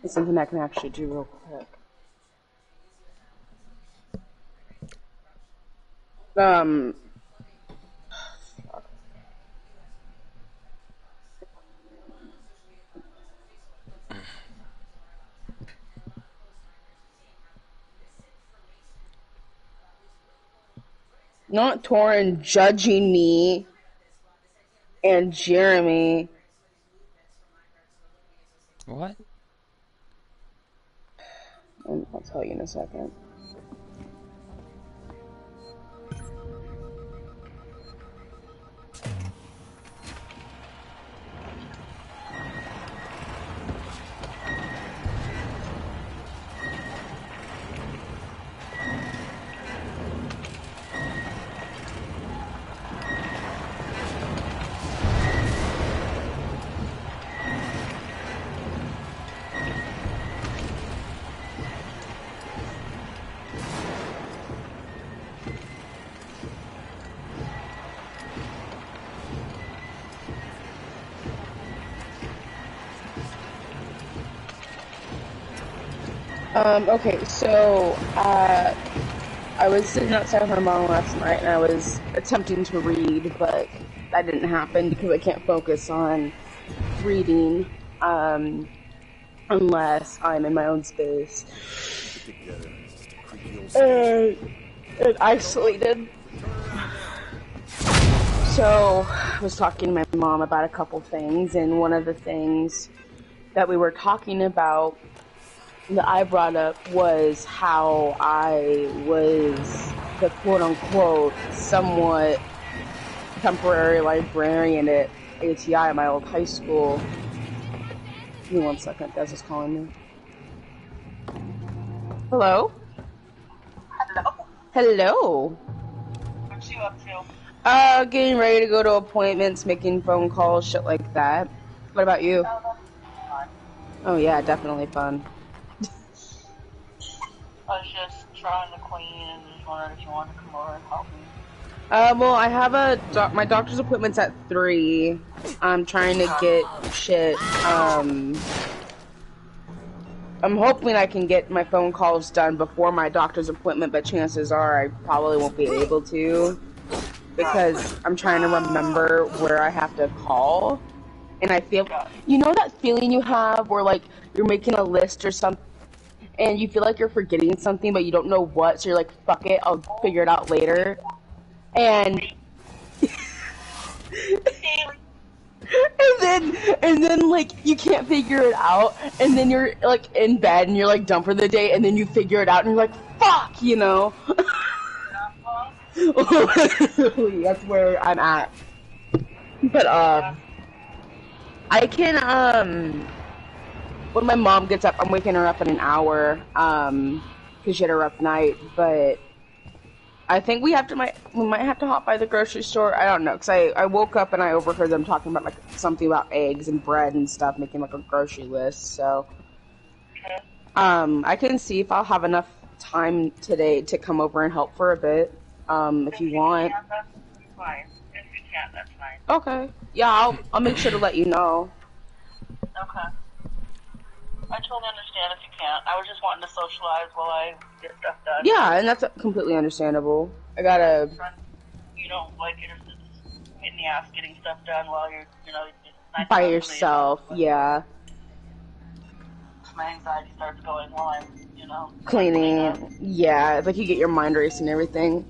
It's something I can actually do real quick. Um, not Torin judging me and Jeremy. What? I'll tell you in a second. Okay, so, I was sitting outside with my mom last night and I was attempting to read, but that didn't happen because I can't focus on reading, unless I'm in my own space. And isolated. So, I was talking to my mom about a couple things, and one of the things that we were talking about that I brought up was how I was the quote-unquote somewhat temporary librarian at ATI, my old high school. Give me 1 second, Des is calling me. Hello? Hello? Hello? What you up to? Getting ready to go to appointments, making phone calls, shit like that. What about you? Oh, that's fun. Oh yeah, definitely fun. I was just trying to clean and just wondered if you wanted to come over and help me. Well, I have my doctor's appointment's at 3. I'm trying to get shit, I'm hoping I can get my phone calls done before my doctor's appointment, but chances are I probably won't be able to, because I'm trying to remember where I have to call, and I feel, you know that feeling you have where, like, you're making a list or something, and you feel like you're forgetting something, but you don't know what, so you're like, fuck it, I'll figure it out later. And and then like you can't figure it out, and then you're like in bed and you're like done for the day, and then you figure it out and you're like, fuck, you know. That's where I'm at. But I can when my mom gets up, I'm waking her up in an hour because she had a rough night, but I think we might have to hop by the grocery store. I don't know, because I woke up and I overheard them talking about like something about eggs and bread and stuff, making like a grocery list. So, I can see if I'll have enough time today to come over and help for a bit. If you want. Yeah, that's fine. If you can't, that's fine. Okay. Yeah, I'll make sure to let you know. Okay. I totally understand if you can't. I was just wanting to socialize while I get stuff done. Yeah, and that's completely understandable. I gotta. You don't like it if it's hitting the ass getting stuff done while you're, nice By yourself, yeah. My anxiety starts going while I'm, Cleaning, yeah, it's like you get your mind racing and everything.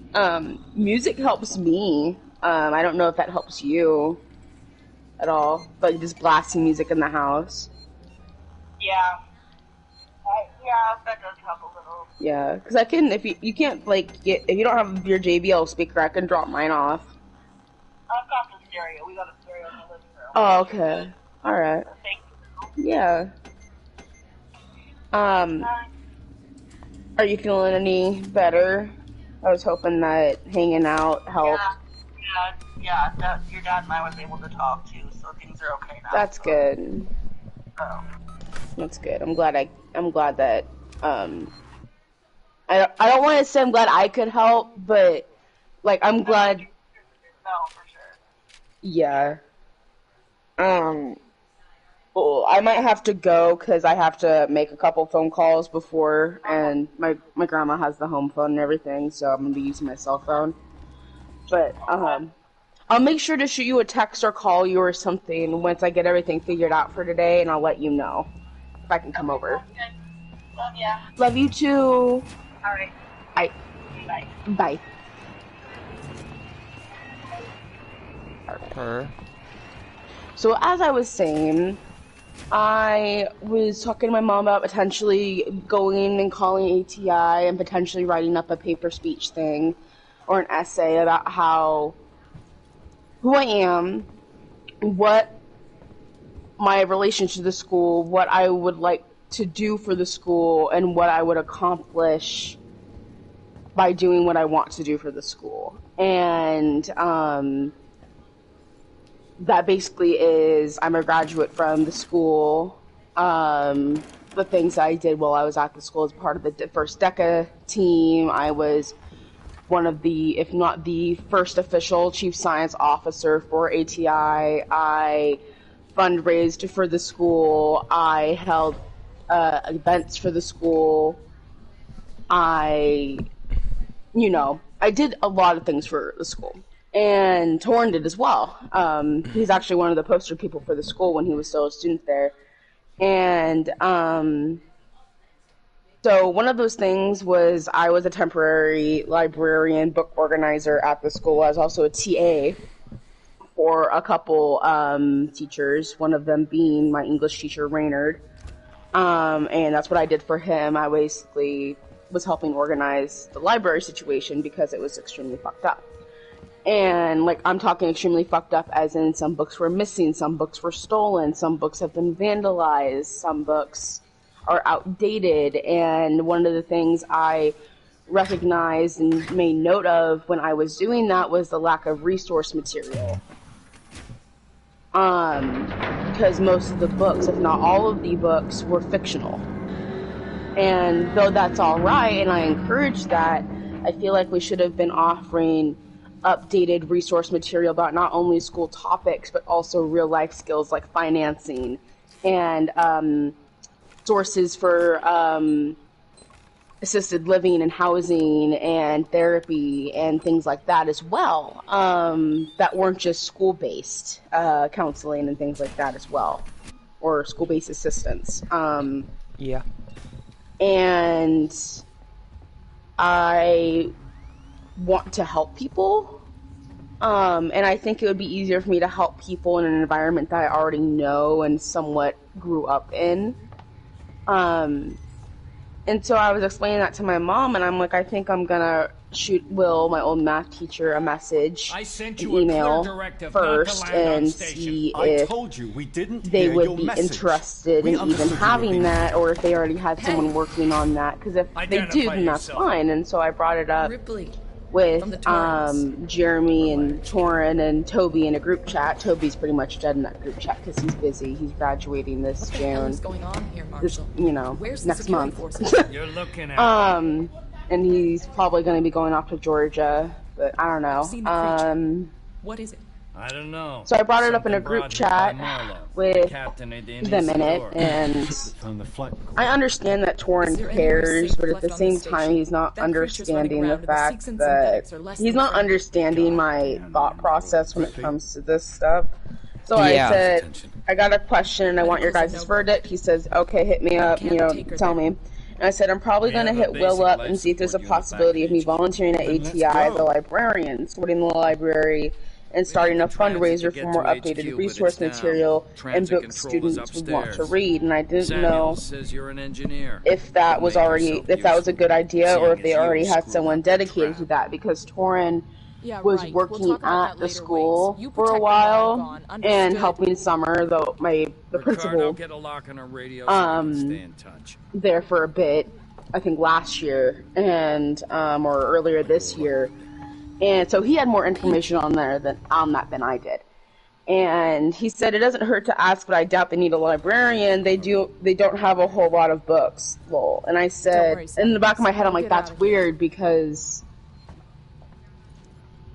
Music helps me. I don't know if that helps you at all, but just blasting music in the house. Yeah. Yeah, that does help a little. Yeah, because I can, if you can't, like, if you don't have your JBL speaker, I can drop mine off. I've got the stereo. We got a stereo in the living room. Oh, okay. Alright. Thank you. Yeah. Are you feeling any better? I was hoping that hanging out helped. Yeah. Your dad and I was able to talk too, so things are okay now. That's good. So. That's good. I'm glad that I don't want to say I'm glad I could help, but like I'm glad. No, for sure. Yeah. Well, I might have to go because I have to make a couple phone calls before, and my grandma has the home phone and everything, so I'm gonna be using my cell phone. But I'll make sure to shoot you a text or call you or something once I get everything figured out for today, and I'll let you know if I can come over. Okay. Love ya. Love you too. Alright. Bye. Bye. Bye. Her. So as I was saying, I was talking to my mom about potentially going and calling ATI and potentially writing up a paper speech thing or an essay about who I am, what my relationship to the school, what I would like to do for the school, and what I would accomplish by doing what I want to do for the school. And that basically is, I'm a graduate from the school. The things that I did while I was at the school as part of the first DECA team. I was one of the, if not the first official chief science officer for ATI. I fundraised for the school. I held events for the school. I did a lot of things for the school. And Torrin did as well. He's actually one of the poster people for the school when he was still a student there. And so one of those things was I was a temporary librarian, book organizer at the school. I was also a TA for a couple teachers, one of them being my English teacher, Raynard. And that's what I did for him. I basically was helping organize the library situation because it was extremely fucked up. And, like, I'm talking extremely fucked up as in some books were missing, some books were stolen, some books have been vandalized, some books are outdated. And one of the things I recognized and made note of when I was doing that was the lack of resource material. Because most of the books, if not all of the books, were fictional. And though that's all right, and I encourage that, I feel like we should have been offering updated resource material about not only school topics, but also real life skills like financing and sources for assisted living and housing and therapy and things like that as well, that weren't just school-based counseling and things like that as well, or school-based assistance. Yeah. And I want to help people, and I think it would be easier for me to help people in an environment that I already know and somewhat grew up in. And so I was explaining that to my mom, and I'm like, I think I'm gonna shoot Will, my old math teacher, a message, I sent an you email a clear directive first, not to land on and station. see I if told you we didn't they hear would your be message. interested We in even understood you were having being- that, or if they already had someone working on that. Because if they do, Identify then that's yourself. fine. And so I brought it up Ripley. with From the Torrens. Jeremy and Torrin and Toby in a group chat. Toby's pretty much dead in that group chat because he's busy. He's graduating this What the hell June. is going on here, This, Marshall? Where's the next security month. forces? You're looking at And he's probably going to be going off to Georgia, but I don't know. I've seen the creature. What is it? I don't know. So I brought it up in a Something group brought here chat by Marlowe, with captain of the Indian them in it, Store. and On the flight. I understand that Is Torrin there anywhere cares, safe but at left the on same this time, station? he's not That creature's running understanding the around and the fact Seeks and that synthetics are less he's than not friendly. understanding my thought process when it comes to this stuff. So I Yeah. said, I got a question, and I want your Medical's a guys' no-go. verdict. He says, okay, hit me up, can't take her tell there. me. And I said, I'm probably We going to have a hit Will basic up life and see if there's a support unit possibility of me package. volunteering at Then let's ATI, go. the librarian, sorting the library, and starting a the transit to fundraiser get for more to HQ, updated but resource it's down. material and Transit books control is students would want to upstairs. read. And I didn't Samuel know says you're an engineer. if that was Make already, yourself if that was a useful, good idea, or if seeing they as you already had screwed someone up the dedicated to trap. that, because Torrin Yeah, was right. We'll working talk about at that the later, school Wings. You for a protect the while Margon, and understood? helping Summer, though the Ricardo, principal, get a lock on our radio so we can stay in touch. there for a bit, I think last year, and or earlier this year, and so he had more information on that than I did. And he said it doesn't hurt to ask, but I doubt they need a librarian. They don't have a whole lot of books, lol. And I said, worry, in the back of my head, I'm like, Get that's out of here. weird because,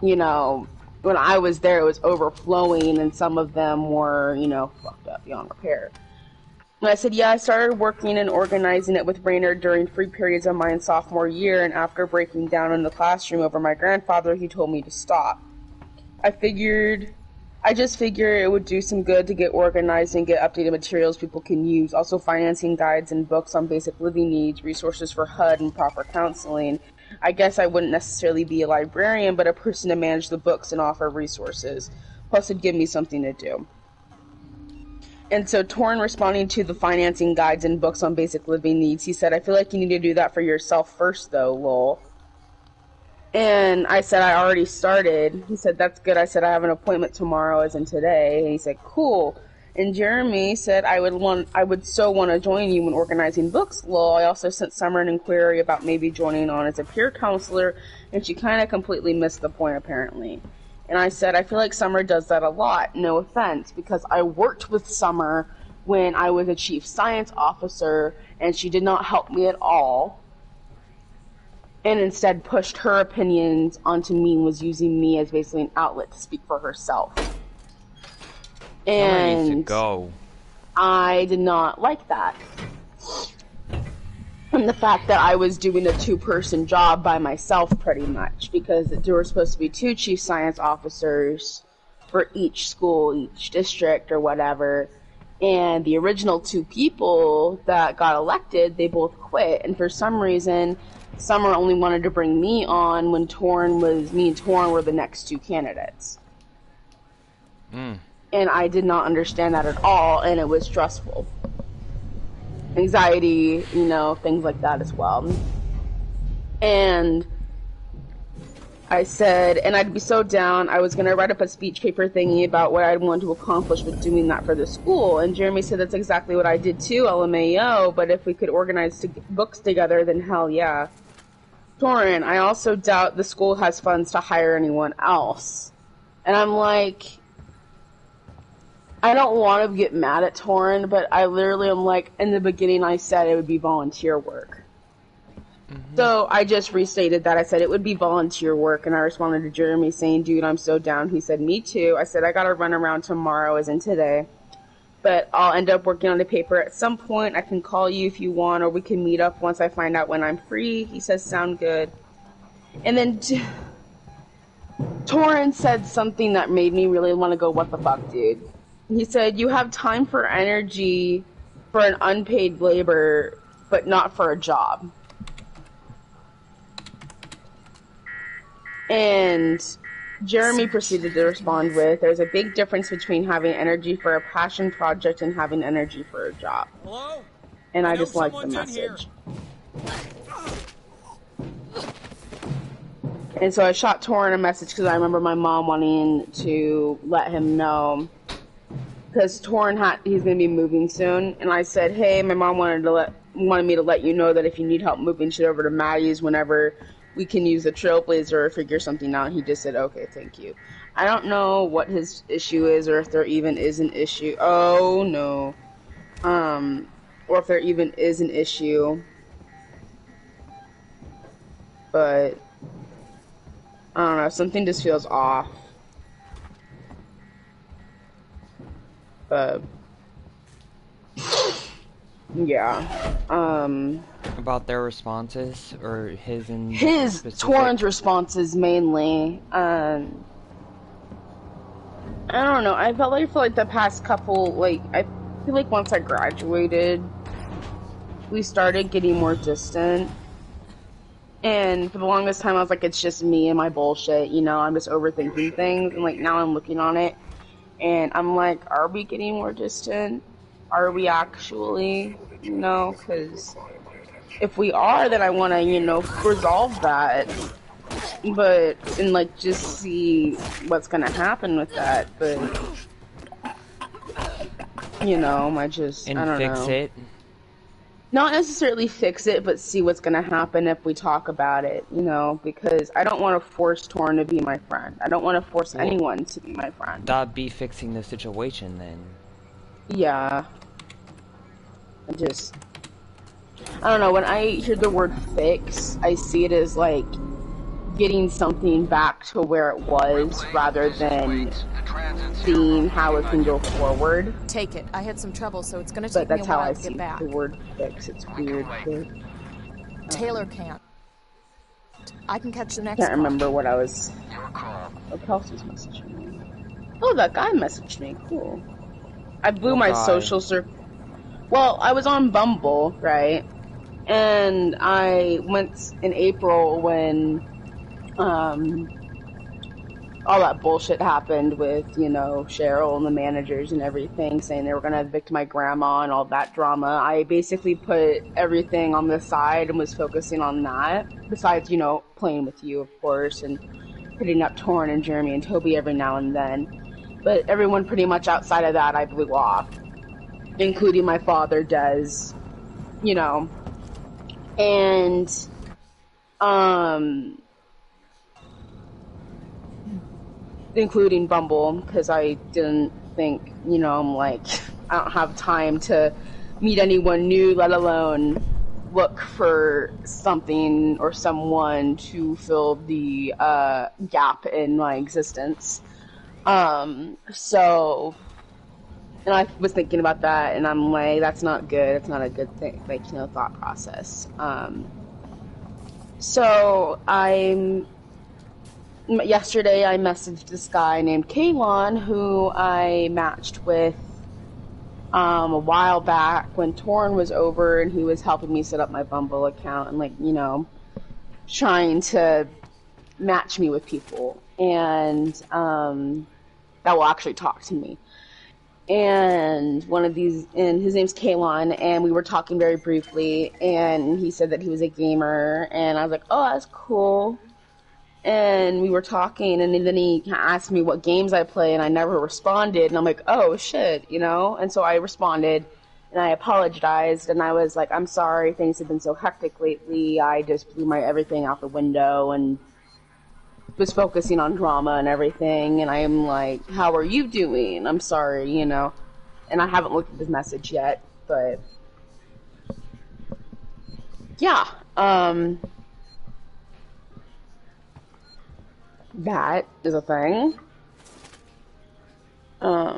when I was there, it was overflowing, and some of them were, fucked up beyond repair. And I said, yeah, I started working and organizing it with Raynard during free periods of mine sophomore year, and after breaking down in the classroom over my grandfather, he told me to stop. I just figured it would do some good to get organized and get updated materials people can use. Also financing guides and books on basic living needs, resources for HUD and proper counseling. I guess I wouldn't necessarily be a librarian, but a person to manage the books and offer resources. Plus it'd give me something to do. And so Torrin responding to the financing guides and books on basic living needs, he said, I feel like you need to do that for yourself first though, lol. And I said, I already started. He said, that's good. I said, I have an appointment tomorrow as in today. And he said, cool. And Jeremy said, I would so want to join you when organizing books, lol. I also sent Summer an inquiry about maybe joining on as a peer counselor, and she kind of completely missed the point apparently. And I said, I feel like Summer does that a lot, no offense, because I worked with Summer when I was a chief science officer, and she did not help me at all. And instead pushed her opinions onto me and was using me as basically an outlet to speak for herself. And needs to go. I did not like that. And the fact that I was doing a two-person job by myself pretty much, because there were supposed to be 2 chief science officers for each school, each district, or whatever. And the original 2 people that got elected, they both quit. And for some reason, Summer only wanted to bring me on when me and Torrin were the next 2 candidates. And I did not understand that at all, and it was stressful. Anxiety, things like that as well. And I said, and I'd be so down, I was going to write up a speech paper thingy about what I'd want to accomplish with doing that for the school. And Jeremy said, that's exactly what I did too, LMAO, but if we could organize books together, then hell yeah. Torrin, I also doubt the school has funds to hire anyone else. And I'm like, I don't want to get mad at Torrin, but I literally am like, in the beginning I said it would be volunteer work. So I just restated that. I said it would be volunteer work, and I responded to Jeremy saying, dude, I'm so down. He said, me too. I said, I gotta run around tomorrow as in today. But I'll end up working on the paper at some point. I can call you if you want, or we can meet up once I find out when I'm free. He says, sound good. And then Torrin said something that made me really want to go, what the fuck, dude? He said, you have time for energy for an unpaid labor, but not for a job. And Jeremy proceeded to respond with, there's a big difference between having energy for a passion project and having energy for a job. Hello? And I just liked the message. And so I shot Torrin a message because I remember my mom wanting to let him know. Because Torrin he's going to be moving soon. And I said, hey, my mom wanted me to let you know that if you need help moving shit over to Maddie's whenever we can use a Trailblazer or figure something out. He just said, okay, thank you. I don't know what his issue is or if there even is an issue. Oh, no. Or if there even is an issue. But I don't know. Something just feels off. But yeah. About their responses or his in his specific? Torrin's responses mainly. I don't know. I felt like for like the past couple, I feel like once I graduated, we started getting more distant. And for the longest time, I was like, it's just me and my bullshit. I'm just overthinking things. And now I'm looking on it, and I'm like, are we getting more distant? Are we actually? Because if we are, then I want to, resolve that. But, and just see what's gonna happen with that. But, I don't know. Fix it? Not necessarily fix it, but see what's gonna happen if we talk about it, because I don't want to force Torrin to be my friend. I don't want to force anyone to be my friend. That'd be fixing the situation then. Yeah. I don't know, when I hear the word fix, I see it as getting something back to where it was rather than seeing how it can go forward. Take it. I had some trouble, so it's gonna But take me a that's how while I to see get back. the word fix. It's weird. Taylor can't. I can catch the next Can't call. remember what I was. Oh, Kelsey's messaging me. Oh, that guy messaged me. Cool. I blew What my guy? social Well, I was on Bumble, right? And I went in April when all that bullshit happened with, you know, Cheryl and the managers and everything, saying they were going to evict my grandma and all that drama. I basically put everything on the side and was focusing on that. Besides, you know, playing with you, of course, and hitting up Torrin and Jeremy and Toby every now and then. But everyone pretty much outside of that I blew off, including my father, Des, you know. And, including Bumble, because I didn't think, you know, I'm like, I don't have time to meet anyone new, let alone look for something or someone to fill the gap in my existence. So, and I was thinking about that, and I'm like, that's not good. It's not a good thing, like, you know, thought process. So yesterday I messaged this guy named Kaylon who I matched with a while back when Torn was over, and he was helping me set up my Bumble account and, like, you know, trying to match me with people and that will actually talk to me. And and his name's Kaylon, and we were talking very briefly, and he said that he was a gamer, and I was like, oh, that's cool. And we were talking, and then he asked me what games I play, and I never responded. And I'm like, oh, shit, you know? And so I responded, and I apologized, and I was like, I'm sorry, things have been so hectic lately. I just blew my everything out the window and was focusing on drama and everything. And I am like, how are you doing? I'm sorry, you know? And I haven't looked at this message yet, but yeah, that is a thing. But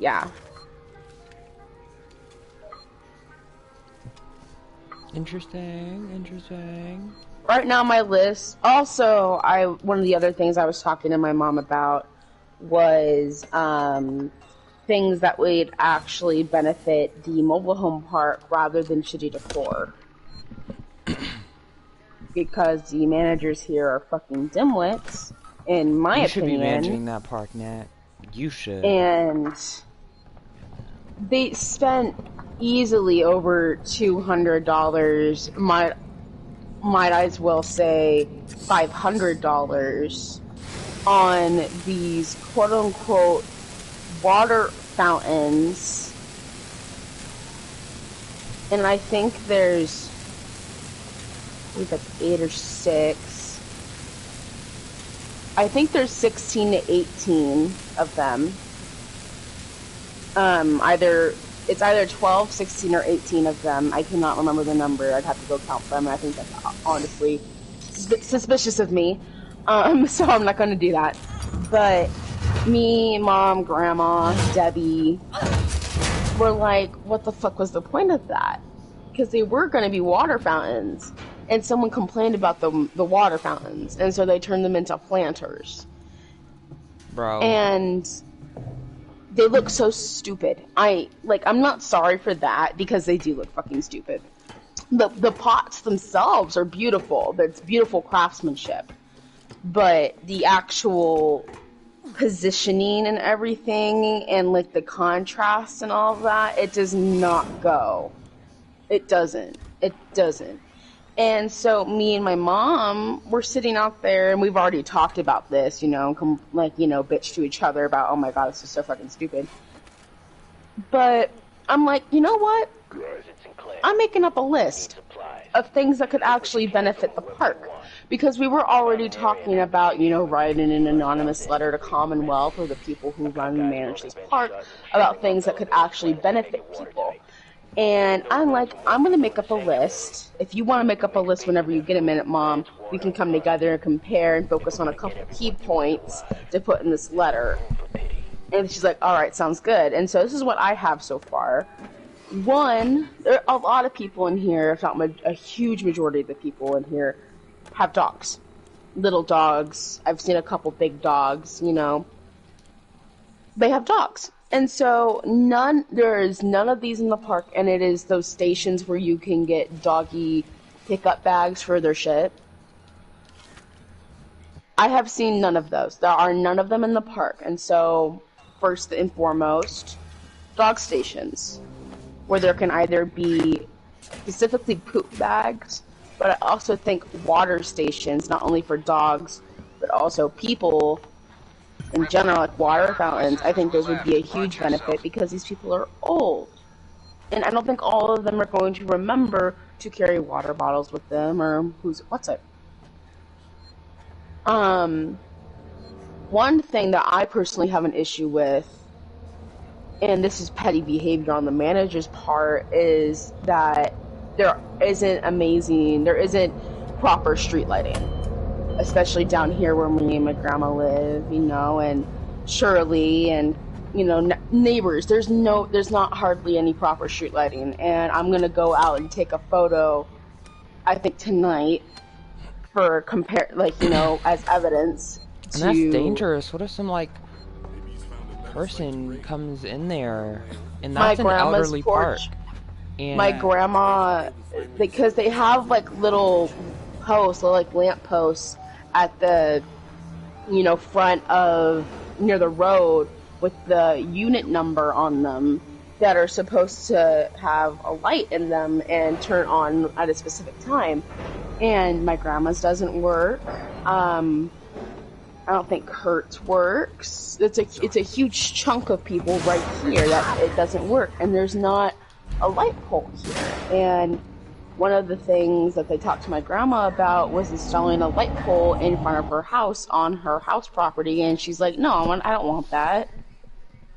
yeah. Interesting. Right now, my list. Also, one of the other things I was talking to my mom about was things that would actually benefit the mobile home park rather than shitty decor. Because the managers here are fucking dimwits, in my opinion. You should be managing that park, Nat. You should. And they spent easily over $200, might I as well say $500, on these quote-unquote water fountains. And I think there's like 8 or 6. I think there's 16 to 18 of them. It's either 12, 16, or 18 of them. I cannot remember the number. I'd have to go count them. I think that's honestly suspicious of me. So I'm not going to do that. But me, Mom, Grandma, Debbie were like, what the fuck was the point of that? Because they were going to be water fountains. And someone complained about the water fountains. And so they turned them into planters. Bro. And they look so stupid. I'm not sorry for that, because they do look fucking stupid. The pots themselves are beautiful. That's beautiful craftsmanship. But the actual positioning and everything, and like the contrast and all of that, it does not go. It doesn't. And so me and my mom were sitting out there, and we've already talked about this, you know, bitch to each other about, oh my god, this is so fucking stupid. But I'm like, you know what? I'm making up a list of things that could actually benefit the park. Because we were already talking about, you know, writing an anonymous letter to Commonwealth, or the people who run and manage this park, about things that could actually benefit people. And I'm like, I'm going to make up a list. If you want to make up a list whenever you get a minute, Mom, we can come together and compare and focus on a couple key points to put in this letter. And she's like, all right, sounds good. And so this is what I have so far. One, there are a lot of people in here, if not a huge majority of the people in here, have dogs. Little dogs. I've seen a couple big dogs, you know. They have dogs. And so there is none of these in the park, and it is those stations where you can get doggy pickup bags for their shit. I have seen none of those. There are none of them in the park. And so, first and foremost, dog stations, where there can either be specifically poop bags, but I also think water stations, not only for dogs, but also people in general, like water fountains. I think those would be a huge benefit because these people are old. And I don't think all of them are going to remember to carry water bottles with them, or what's it? One thing that I personally have an issue with, and this is petty behavior on the manager's part, is that there isn't proper street lighting. Especially down here where me and my grandma live, you know, and Shirley and, you know, neighbors. There's not hardly any proper street lighting, and I'm gonna go out and take a photo, I think tonight, for as evidence. And that's dangerous. What if some person comes in there, and that's an elderly park? And my grandma, because they have little posts, or lamp posts at the, front of near the road with the unit number on them that are supposed to have a light in them and turn on at a specific time. And my grandma's doesn't work. I don't think Kurt's works. It's a huge chunk of people right here that it doesn't work, and there's not a light pole here. And one of the things that they talked to my grandma about was installing a light pole in front of her house on her house property, and she's like, "No, I don't want that.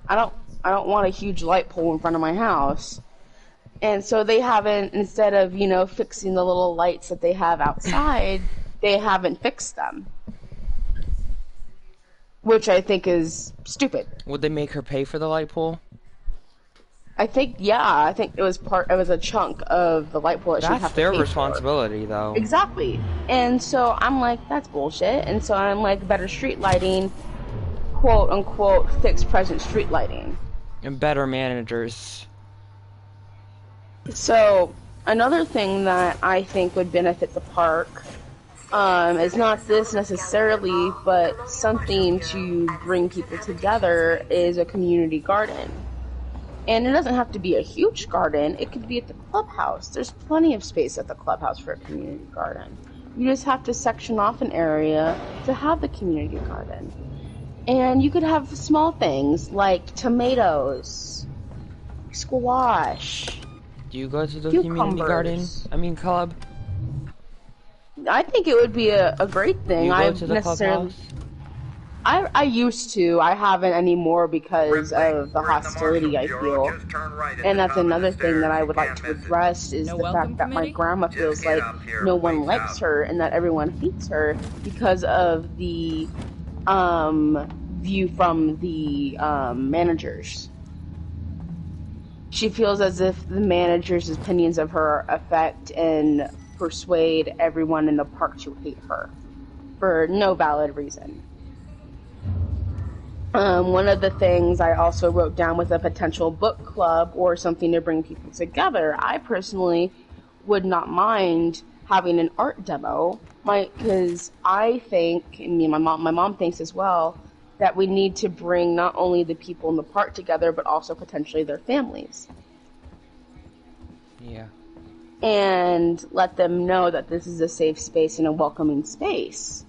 I don't want a huge light pole in front of my house." And so they haven't, instead of fixing the little lights that they have outside, they haven't fixed them, which I think is stupid. Would they make her pay for the light pole? I think it was a chunk of the light pole that she'd have to That's their pay responsibility, though. Exactly. And so I'm like, that's bullshit. And so I'm like, better street lighting, quote unquote, fixed present street lighting. And better managers. So another thing that I think would benefit the park is not this necessarily, but something to bring people together, is a community garden. And it doesn't have to be a huge garden. It could be at the clubhouse. There's plenty of space at the clubhouse for a community garden. You just have to section off an area to have the community garden. And you could have small things like tomatoes, squash. Do you go to the cucumbers. community garden? Club? I think it would be a great thing. You go to the clubhouse? I used to. I haven't anymore because of the hostility I feel. And that's another thing that I would like to address, is the fact that my grandma feels like no one likes her and that everyone hates her because of the view from the managers. She feels as if the managers' opinions of her affect and persuade everyone in the park to hate her for no valid reason. One of the things I also wrote down was a potential book club or something to bring people together. I personally would not mind having an art demo, because I think, and my mom thinks as well, that we need to bring not only the people in the park together, but also potentially their families. Yeah. And let them know that this is a safe space and a welcoming space.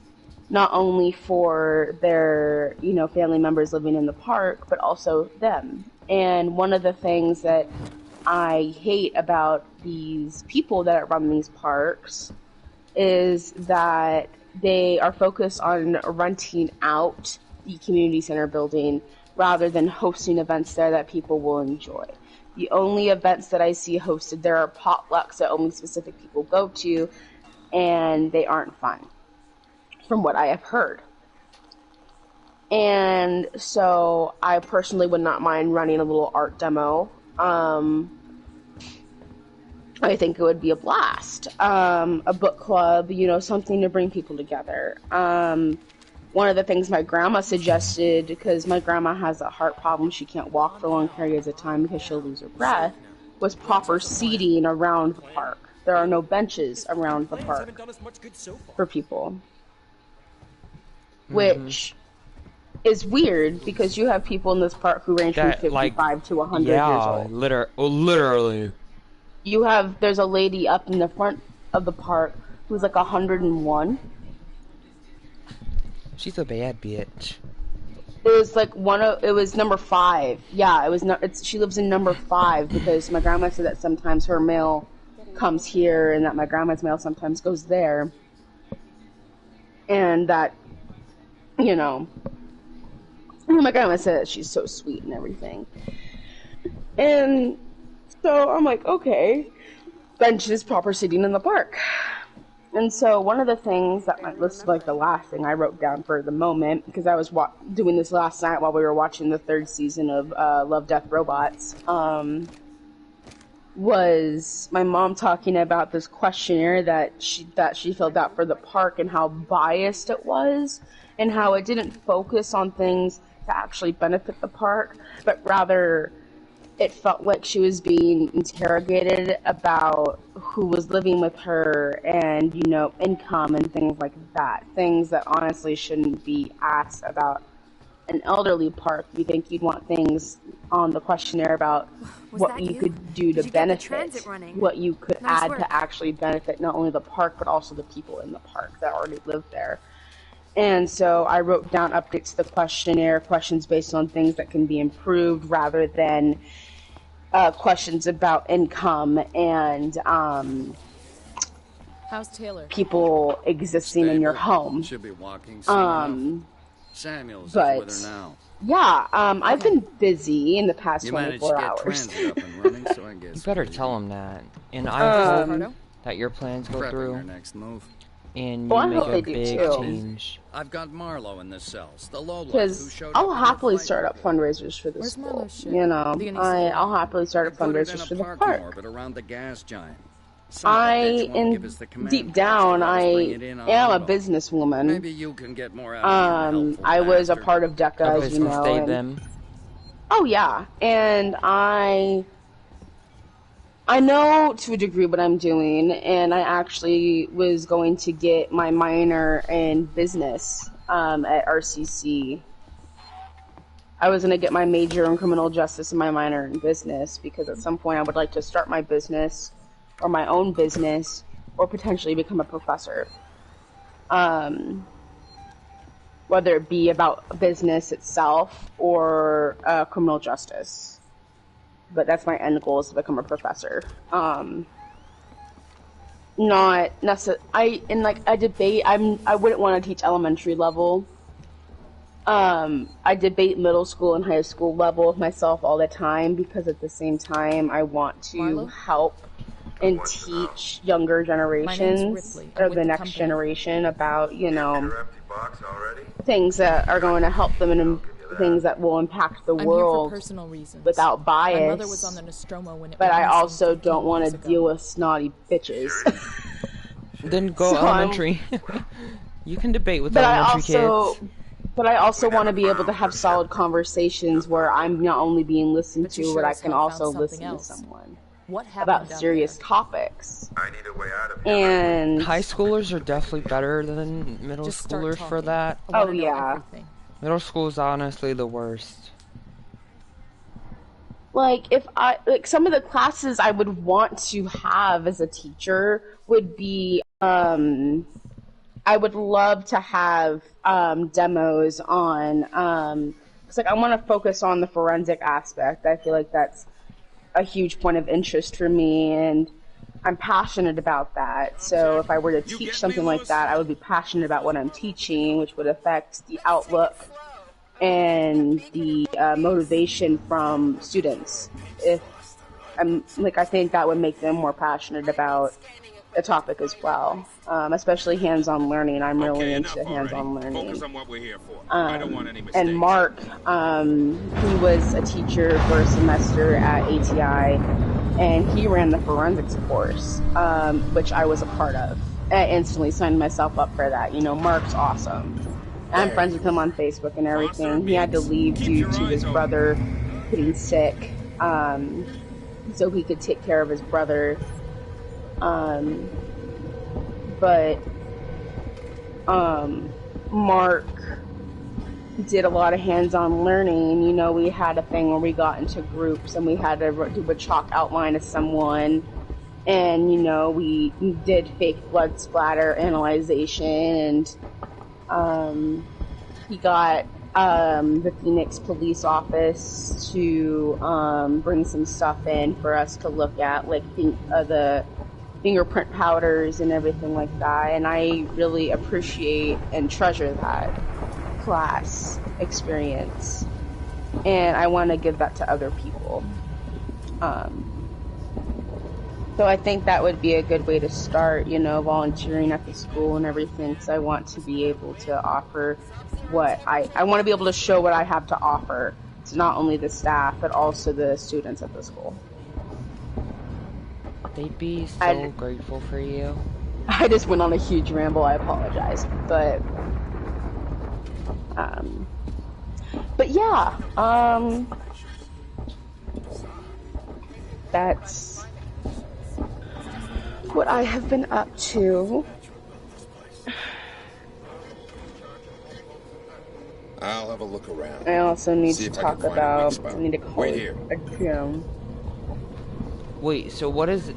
Not only for their, family members living in the park, but also them. And one of the things that I hate about these people that run these parks is that they are focused on renting out the community center building rather than hosting events there that people will enjoy. The only events that I see hosted there are potlucks that only specific people go to, and they aren't fun, from what I have heard. And so I personally would not mind running a little art demo. I think it would be a blast. A book club, something to bring people together. One of the things my grandma suggested, because my grandma has a heart problem, she can't walk for long periods of time because she'll lose her breath, was proper seating around the park. There are no benches around the park for people. Which is weird, because you have people in this park who range from 55 to 100 years old. Literally. There's a lady up in the front of the park who's like 101. She's a bad bitch. It was number 5. Yeah, she lives in number 5, because my grandma said that sometimes her mail comes here and that my grandma's mail sometimes goes there. And that, my grandma said that she's so sweet and everything. And so I'm like, okay, benches, proper seating in the park. And so one of the things that this is like the last thing I wrote down for the moment, because I was doing this last night while we were watching the 3rd season of Love, Death, Robots, was my mom talking about this questionnaire that she filled out for the park, and how biased it was, and how it didn't focus on things to actually benefit the park, but rather it felt like she was being interrogated about who was living with her and, income and things like that. Things that honestly shouldn't be asked about an elderly park. You think you'd want things on the questionnaire about what you could do to benefit, what you could add to actually benefit not only the park, but also the people in the park that already live there. And so I wrote down updates to the questionnaire, questions based on things that can be improved, rather than questions about income and how's Taylor? People existing in your home. Should be walking Samuel's but with her now. Yeah, I've been busy in the past 24 hours. Up and running, so I guess you better tell him that. And I hope that your plans go through. Next move. And you make a big change. I've got Marlo in the cells. The low because I'll happily start up fundraisers for the school. I'll happily start up fundraisers for the park. Around the gas giant. Deep down, I am a businesswoman. Maybe you can get more out I was a part of DECA, as you know. Oh yeah, and I know to a degree what I'm doing, and I actually was going to get my minor in business at RCC. I was going to get my major in criminal justice and my minor in business, because at some point I would like to start my business, or my own business, or potentially become a professor. Whether it be about business itself or criminal justice. But that's my end goal, is to become a professor. Not necessarily. I debate. I wouldn't want to teach elementary level. I debate middle school and high school level with myself all the time, because at the same time I want to help and teach younger generations, or the next generation, about things that are going to help them and things that will impact the world without bias. My mother was on the Nostromo when but I also don't want to deal with snotty bitches. Then go elementary. You can debate with elementary kids. But I also want to be able to have solid conversations where I'm not only being listened to, but I can also listen to someone about serious topics. I need a way out of and high schoolers are definitely better than middle schoolers for that. Oh yeah. Middle school is honestly the worst. Like, some of the classes I would want to have as a teacher would be, I would love to have demos on, cause I want to focus on the forensic aspect. I feel like that's a huge point of interest for me, and I'm passionate about that. So if I were to teach something like that, I would be passionate about what I'm teaching, which would affect the outlook and the motivation from students. If I think that would make them more passionate about the topic as well, especially hands-on learning. I'm really into hands-on learning. Focus on what we're here for. I don't want any mistakes. And Mark, he was a teacher for a semester at ATI, and he ran the forensics course, which I was a part of. I instantly signed myself up for that. You know, Mark's awesome. I'm friends with him on Facebook and everything. He had to leave due to his brother getting sick, so he could take care of his brother. But Mark did a lot of hands-on learning. You know, we had a thing where we got into groups and we had to do a chalk outline of someone. And, you know, we did fake blood splatter analyzation, and he got the Phoenix police office to bring some stuff in for us to look at, like the fingerprint powders and everything like that. And I really appreciate and treasure that class experience. And I want to give that to other people. So I think that would be a good way to start, you know, volunteering at the school and everything, because I want to be able to offer what I want to be able to show what I have to offer to not only the staff, but also the students at the school. They'd be so grateful for you. I just went on a huge ramble, I apologize. But yeah, that's what I have been up to. I'll have a look around. I also need to talk about. I need to call it a gym. Wait, so what is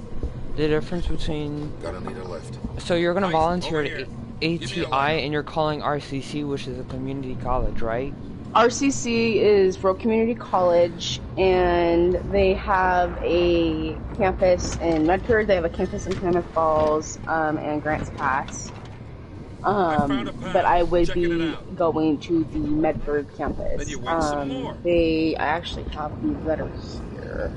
the difference between? Gonna need a lift. So you're gonna volunteer at ATI, and you're calling RCC, which is a community college, right? RCC is Rural Community College, and they have a campus in Medford, they have a campus in Klamath Falls, and Grants Pass. But I would be going to the Medford campus. I actually have the letters here.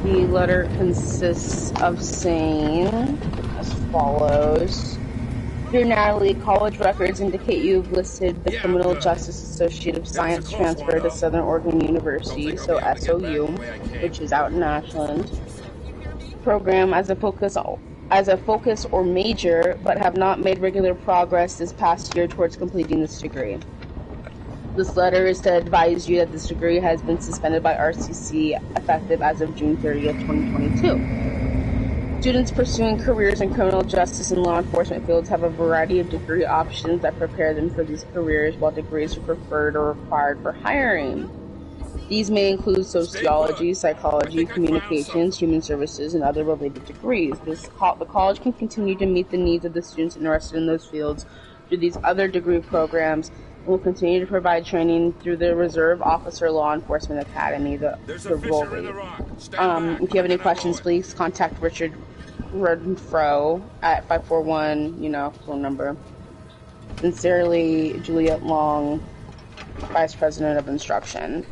The letter consists of saying as follows. Dear Natalie, college records indicate you've listed the Criminal Justice Associate of Science transfer to Southern Oregon University, so SOU, which is out in Ashland, program as a focus or major, but have not made regular progress this past year towards completing this degree. This letter is to advise you that this degree has been suspended by RCC effective as of June 30th, 2022. Students pursuing careers in criminal justice and law enforcement fields have a variety of degree options that prepare them for these careers, while degrees are preferred or required for hiring. These may include sociology, psychology, communications, human services, and other related degrees. The college can continue to meet the needs of the students interested in those fields through these other degree programs. Will continue to provide training through the Reserve Officer Law Enforcement Academy, the ROLE. If you have any questions, please contact Richard Renfro at 541, phone number. Sincerely, Juliet Long, Vice President of Instruction.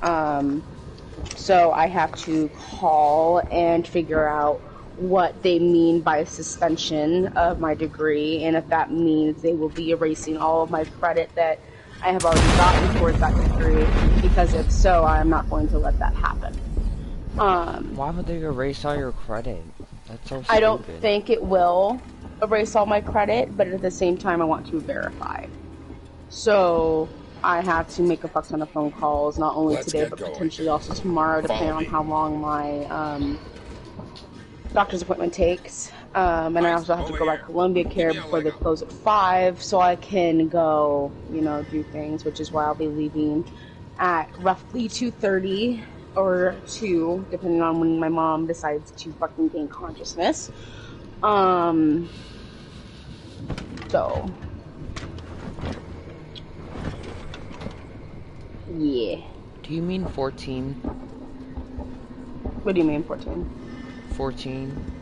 So I have to call and figure out what they mean by suspension of my degree, and if that means they will be erasing all of my credit that I have already gotten towards that degree, because if so, I'm not going to let that happen. Why would they erase all your credit? That's so stupid. I don't think it will erase all my credit, but at the same time, I want to verify. So I have to make a fuck ton of phone calls, not only today, but potentially also tomorrow, depending on how long my doctor's appointment takes. And I also have to go by Columbia Care before they close at 5, so I can go, do things, which is why I'll be leaving at roughly 2:30 or 2, depending on when my mom decides to fucking gain consciousness. So, yeah. Do you mean 14? What do you mean 14? 14.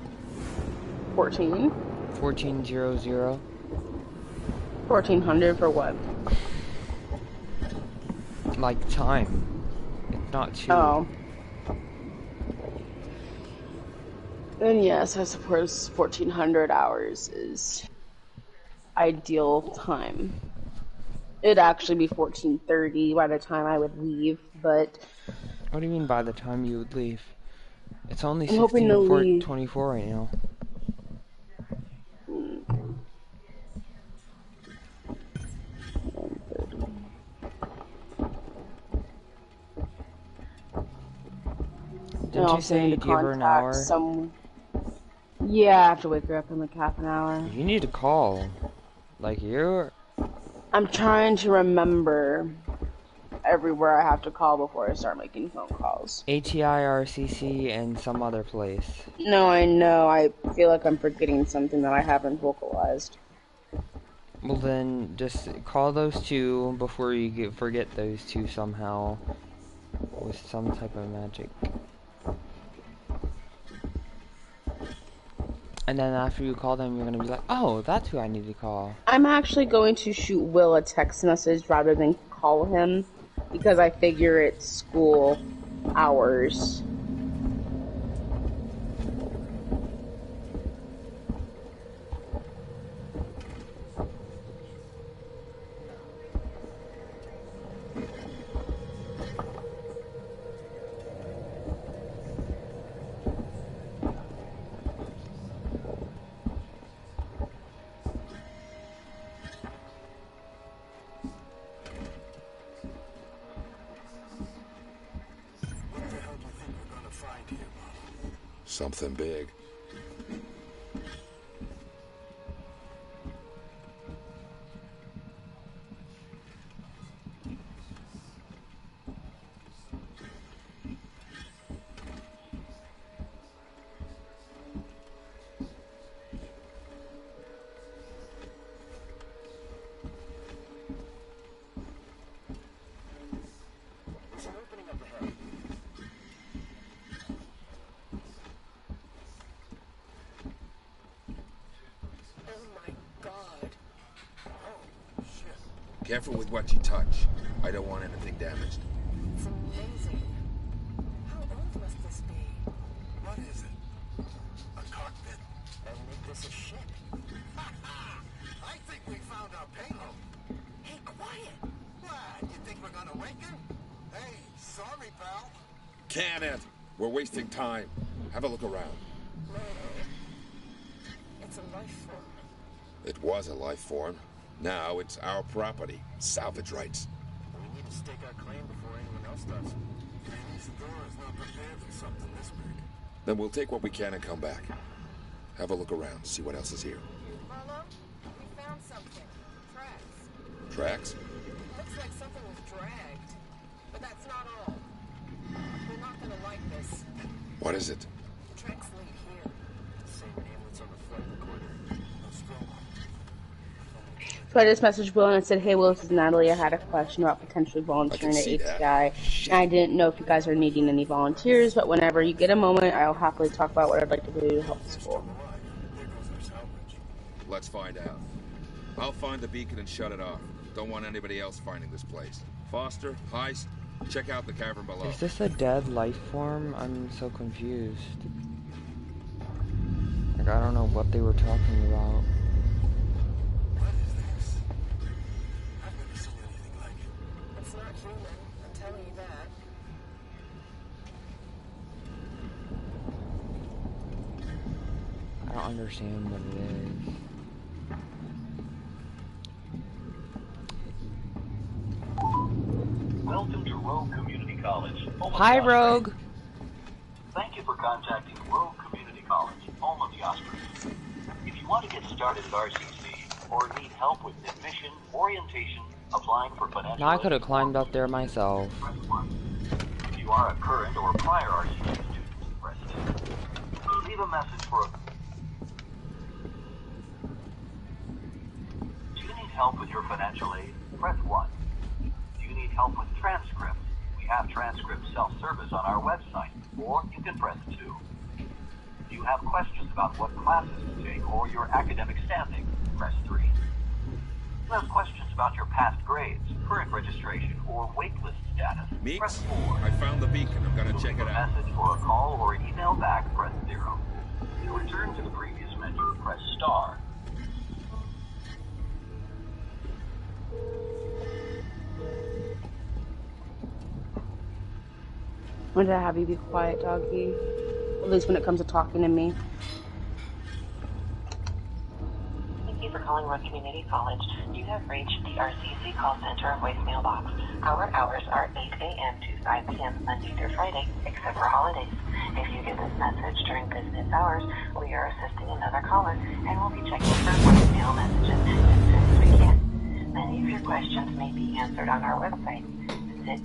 14? 1400. $1,400 for what? Like time. It's not too. Oh. Then yes, I suppose 1,400 hours is ideal time. It'd actually be 14:30 by the time I would leave, but... What do you mean by the time you would leave? It's only I'm hoping to leave. 16:24 right now. Didn't you say you give her an hour? Yeah, I have to wake her up in like half an hour. You need to call. Like you're... I'm trying to remember everywhere I have to call before I start making phone calls. ATIRCC and some other place. No, I know. I feel like I'm forgetting something that I haven't vocalized. Well then, just call those two before you forget those two somehow. With some type of magic. And then after you call them, you're gonna be like, oh, that's who I need to call. I'm actually going to shoot Will a text message rather than call him, because I figure it's school hours. Something big. Careful with what you touch. I don't want anything damaged. It's amazing. How old must this be? What is it? A cockpit? And make this a ship. I think we found our payload. Hey, quiet! What? You think we're gonna awaken? Hey, sorry, pal. Can it? We're wasting time. Have a look around. No. It's a life form. It was a life form. Now it's our property. Salvage rights. We need to stake our claim before anyone else does. Chinese Aurora is not prepared for something this big. Then we'll take what we can and come back. Have a look around, see what else is here. Marlo, we found something. Tracks. Tracks? Looks like something was dragged. But that's not all. We're not gonna like this. What is it? The tracks lead here. The same name that's on the flight recorder. So I just messaged Will and I said, hey Will, this is Natalie. I had a question about potentially volunteering at ATI. And I didn't know if you guys are needing any volunteers, but whenever you get a moment, I'll happily talk about what I'd like to do to help the school. Let's find out. I'll find the beacon and shut it off. Don't want anybody else finding this place. Foster, Heist, check out the cavern below. Is this a dead life form? I'm so confused. Like, I don't know what they were talking about. It's not human, I'm telling you that. I don't understand what it is. Welcome to Rogue Community College. Hi, Rogue. Thank you for contacting Rogue Community College, home of the Ospreys. If you want to get started at RCC or need help with admission, orientation, applying for financial Now I could have climbed up there myself. press 1. If you are a current or prior RCC student, press 2. Leave a message for a... Do you need help with your financial aid? Press 1. Do you need help with transcripts? We have transcript self-service on our website, or you can press 2. Do you have questions about what classes to take or your academic standing? Press 3. you have questions about your past grades, current registration, or waitlist status, press Meeks, 4. I found the beacon. I'm gonna check To it leave a out. message for a call or email back, press 0. To return to the previous menu, press star. When did I have you be quiet, doggy? At least when it comes to talking to me. Thank you for calling Road Community College. You have reached the RCC call center voicemail box. Our hours are 8 a.m. to 5 p.m. Monday through Friday, except for holidays. If you get this message during business hours, we are assisting another caller and will be checking for voicemail messages as soon as we can. Many of your questions may be answered on our website. Visit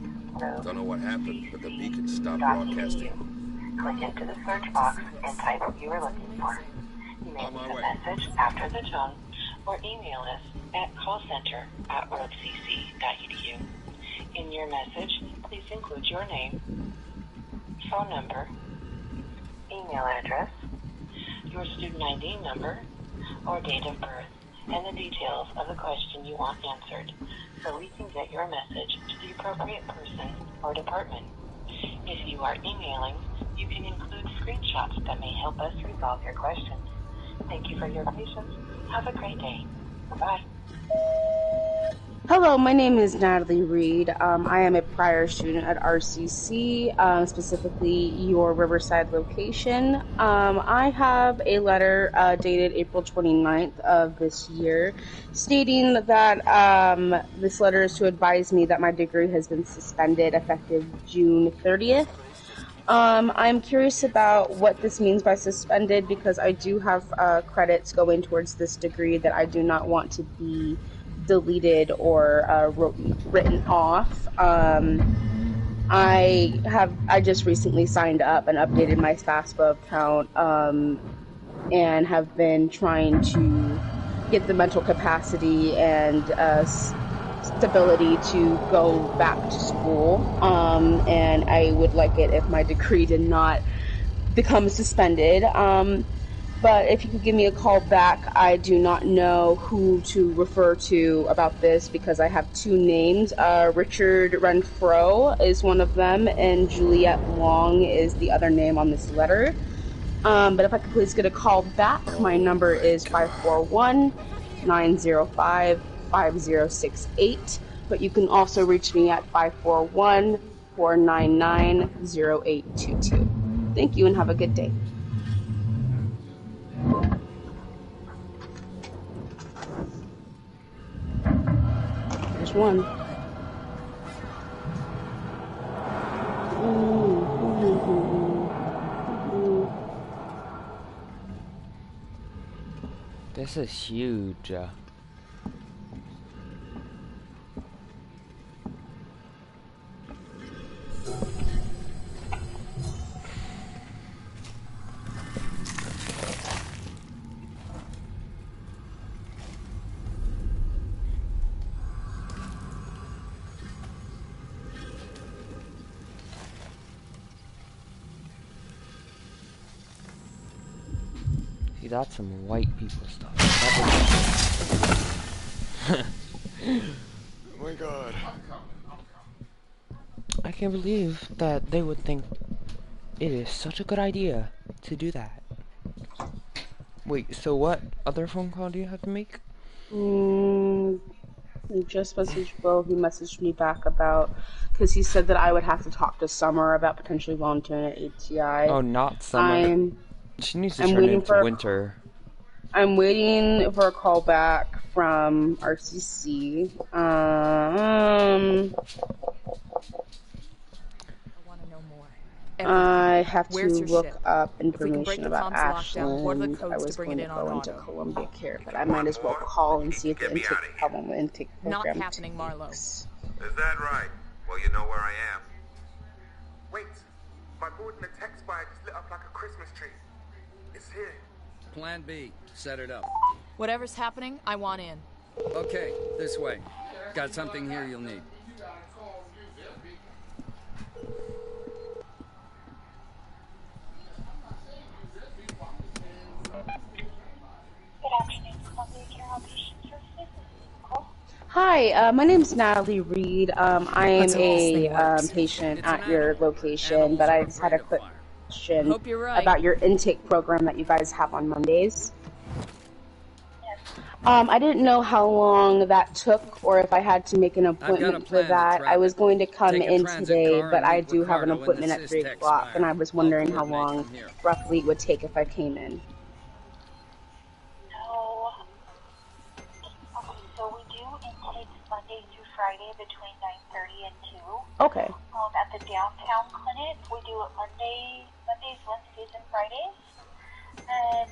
Don't know what happened, but the beacon stopped roadcc.edu. broadcasting. Click into the search box and type what you are looking for. You may On my leave a way. message after the tone or email us at callcenter@roadcc.edu. In your message, please include your name, phone number, email address, your student ID number, or date of birth, and the details of the question you want answered, so we can get your message to the appropriate person or department. If you are emailing, you can include screenshots that may help us resolve your questions. Thank you for your patience. Have a great day. Bye-bye. Hello, my name is Natalie Reed. I am a prior student at RCC, specifically your Riverside location. I have a letter dated April 29th of this year stating that this letter is to advise me that my degree has been suspended effective June 30th. I'm curious about what this means by suspended because I do have credits going towards this degree that I do not want to be deleted or written off. I just recently signed up and updated my FAFSA account and have been trying to get the mental capacity and stability to go back to school, and I would like it if my degree did not become suspended. But if you could give me a call back, I do not know who to refer to about this because I have two names. Richard Renfro is one of them, and Juliet Long is the other name on this letter. But if I could please get a call back, my number is 541-905-5068. But you can also reach me at 541-499-0822. Thank you and have a good day. There's one. This is huge. See, that's some white people stuff. Oh my god. I can't believe that they would think it is such a good idea to do that. Wait, so what other phone call do you have to make? I just messaged Will. He messaged me back about, because he said that I would have to talk to Summer about potentially volunteering at ATI. Oh, not summer. She needs to turn into winter. I'm waiting for a call back from RCC. I have to look up information about Ashland. I was going to go into Columbia Care, but I might as well call and see if the intake problem intake program Not happening, Marlo. Is that right? Well, you know where I am. Wait, my board in the text bar just lit up like a Christmas tree. It's here. Plan B. Set it up. Whatever's happening, I want in. Okay, this way. Got something here you'll need. Good afternoon, Columbia Care Outpatient Services. This is Nicole. Hi, my name's Natalie Reed. I am That's how this a thing works. patient It's an at your animal. location, but Animals I are just had a afraid of quick fire. question Hope you're right. about your intake program that you guys have on Mondays. Yes. I didn't know how long that took or if I had to make an I've got a appointment for plan to that. I trap was it. going to come Take a in transit today, car but and I meet do have an Ricardo in the appointment at 3 Systex o'clock, and Spire. I was I'll wondering how coordinate long from here. roughly it would take if I came in. So, okay, so we do intake Monday through Friday between 9:30 and 2. Okay. At the downtown clinic, we do it Mondays, Wednesdays, and Fridays. And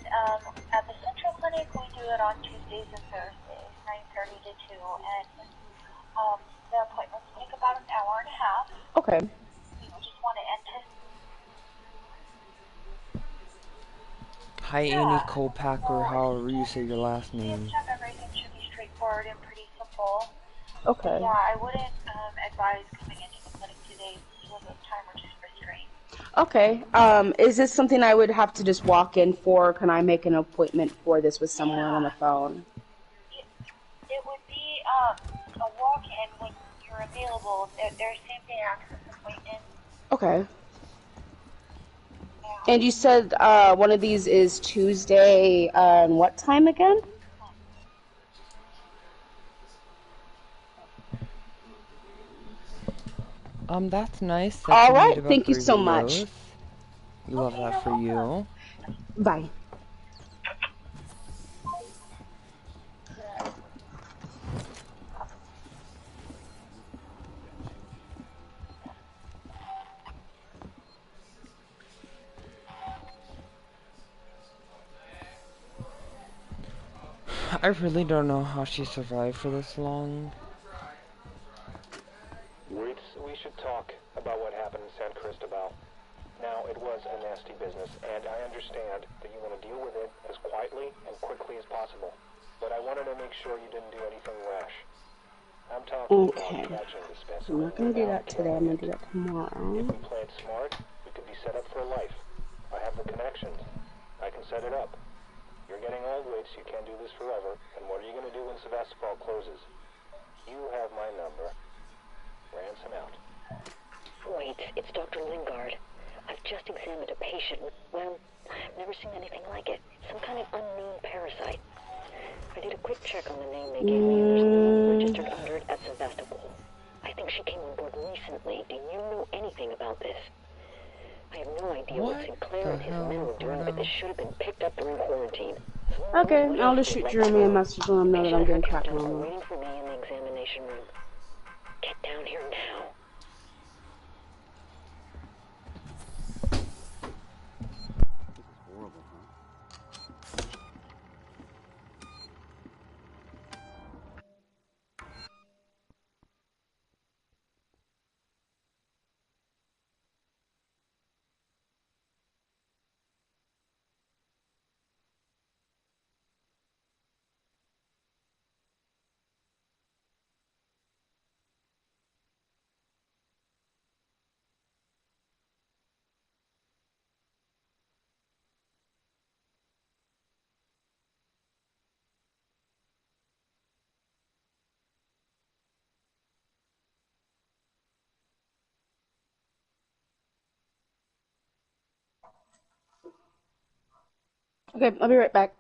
at the central clinic, we do it on Tuesdays and Thursdays, 9:30 to 2. And the appointments take about an hour and a half. Okay. You just want to anticipate. Hi, Annie Colepacker, however you say your last name. Everything should be straightforward and pretty simple. Okay. Yeah, I wouldn't advise coming into the clinic today because of time or just restraint. Okay. Is this something I would have to just walk in for? Can I make an appointment for this with someone on the phone? It would be a walk-in when you're available. There's same-day access appointments. Okay. And you said one of these is Tuesday, what time again? That's nice that All you right. made about Thank you 3 so much. videos. We love that for you. Bye. I really don't know how she survived for this long. We should talk about what happened in San Cristobal. Now, it was a nasty business, and I understand that you want to deal with it as quietly and quickly as possible. But I wanted to make sure you didn't do anything rash. I'm talking Okay. about catching the I'm specimen not going to do without that today. I'm killing going to do it. that tomorrow. If we play it smart, we could be set up for life. I have the connections. I can set it up. You're getting old, Wade, so you can't do this forever. And what are you going to do when Sevastopol closes? You have my number. Ransom out. Wait, it's Dr. Lingard. I've just examined a patient. Well, I've never seen anything like it. Some kind of unknown parasite. I did a quick check on the name they gave me, and there's no one registered under it at Sevastopol. I think she came on board recently. Do you know anything about this? I have no idea what Sinclair and his men were doing, but this should have been picked up during quarantine. Okay, I'll just shoot Jeremy a message and let him know that I'm getting cracking on Are them. waiting for me in the examination room. Get down here now. Horrible, huh? Okay, I'll be right back.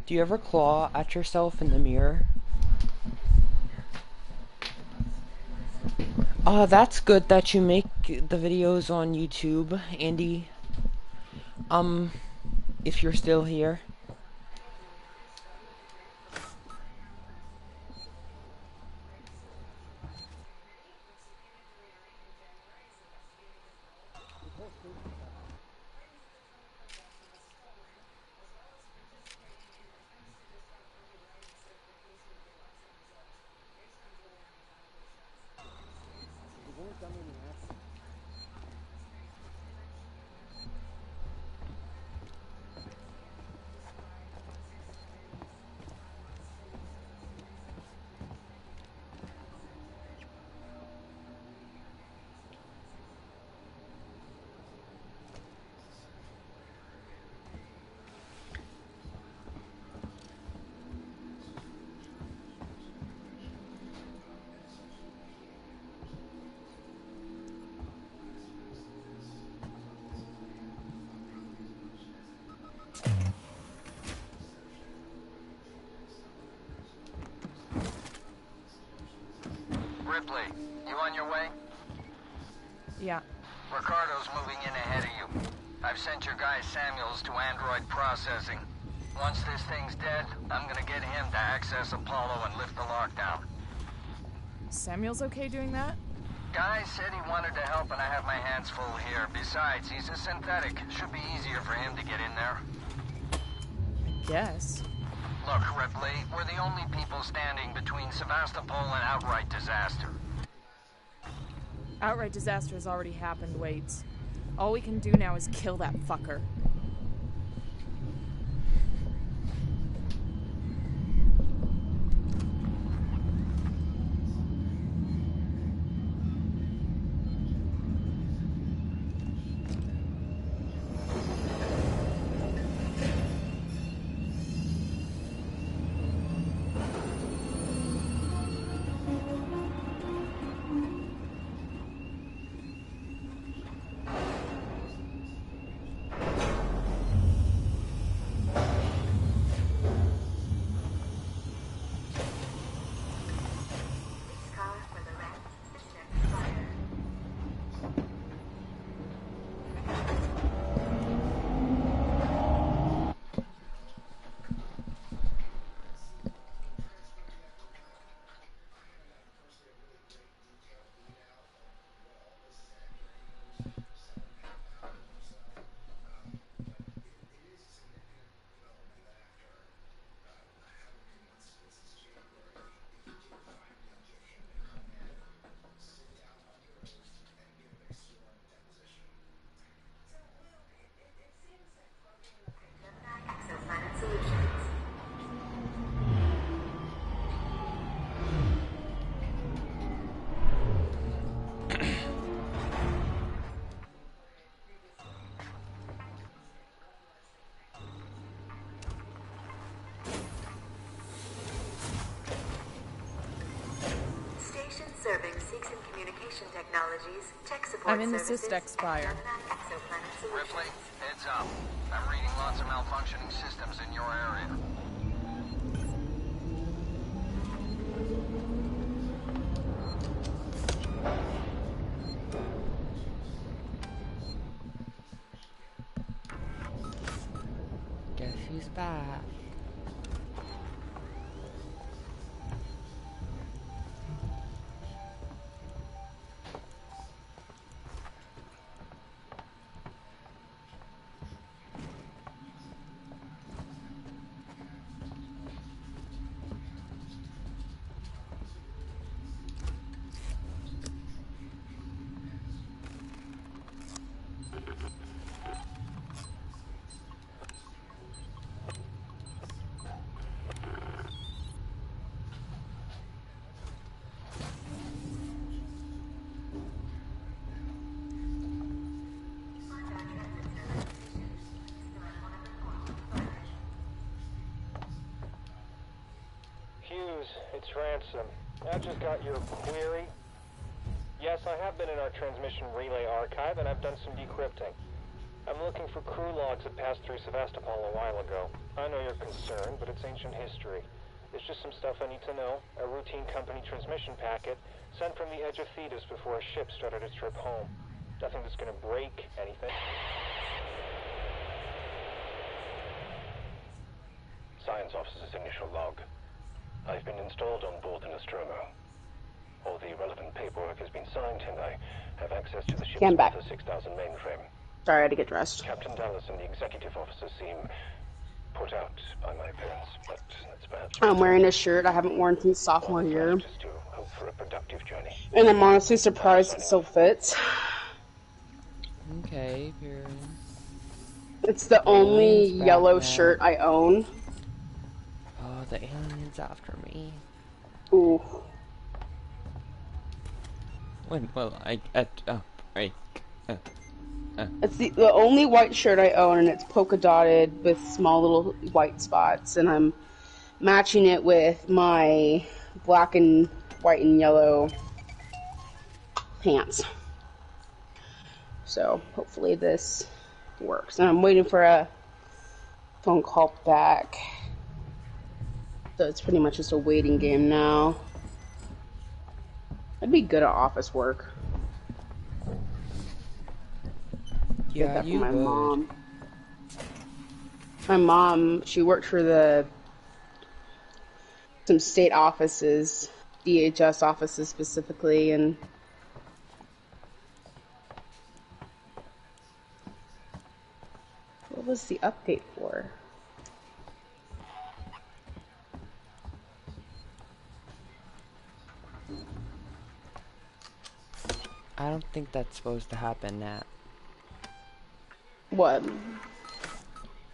Do you ever claw at yourself in the mirror? That's good that you make the videos on YouTube, Andy. If you're still here. Ripley, you on your way? Yeah. Ricardo's moving in ahead of you. I've sent your guy Samuels to android processing. Once this thing's dead, I'm gonna get him to access Apollo and lift the lockdown. Samuel's okay doing that? Guy said he wanted to help and I have my hands full here. Besides, he's a synthetic. Should be easier for him to get in there. Yes. Look, Ripley, we're the only people standing between Sevastopol and outright disaster. Outright disaster has already happened, Waits. All we can do now is kill that fucker. Serving Seeks and Communication Technologies, tech support I'm in the services, Systexpire. Ripley, heads up. I'm reading lots of malfunctioning systems in your area. Guess who's back? It's Ransom. I just got your query. Yes, I have been in our transmission relay archive, and I've done some decrypting. I'm looking for crew logs that passed through Sevastopol a while ago. I know you're concerned, but it's ancient history. It's just some stuff I need to know. A routine company transmission packet sent from the edge of Thetis before a ship started its trip home. Nothing that's gonna break anything. Science Officer's initial log. I've been installed on board the Nostromo. All the relevant paperwork has been signed, and I have access to the ship's I'm back. Mother 6000 mainframe. Sorry, I had to get dressed. Captain Dallas and the executive officer seem put out by my appearance, but that's perhaps... I'm wearing a shirt I haven't worn since sophomore year. Just to hope for a productive journey. And I'm honestly surprised it still fits. Okay, period. It's the only yellow shirt I own. Oh, the alien's after me. Ooh. Well, It's the only white shirt I own, and it's polka dotted with small little white spots, and I'm matching it with my black and white and yellow pants. So hopefully this works. And I'm waiting for a phone call back. So it's pretty much just a waiting game now. I'd be good at office work. Yeah, Get that you from my would. mom. My mom, she worked for some state offices, DHS offices specifically, and what was the update for? I don't think that's supposed to happen, Nat. What?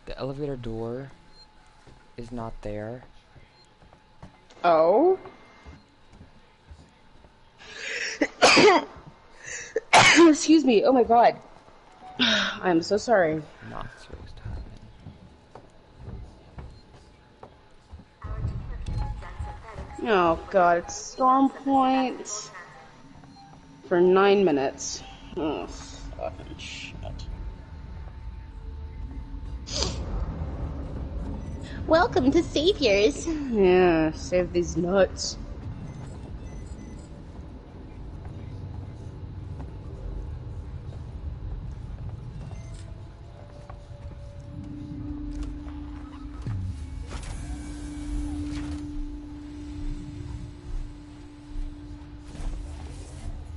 The elevator door is not there. Oh? Excuse me. Oh my god. I'm so sorry. Not supposed to happen. Oh god, it's Storm Point for 9 minutes. Oh, fucking shit. Welcome to Saviors. Yeah, save these nuts.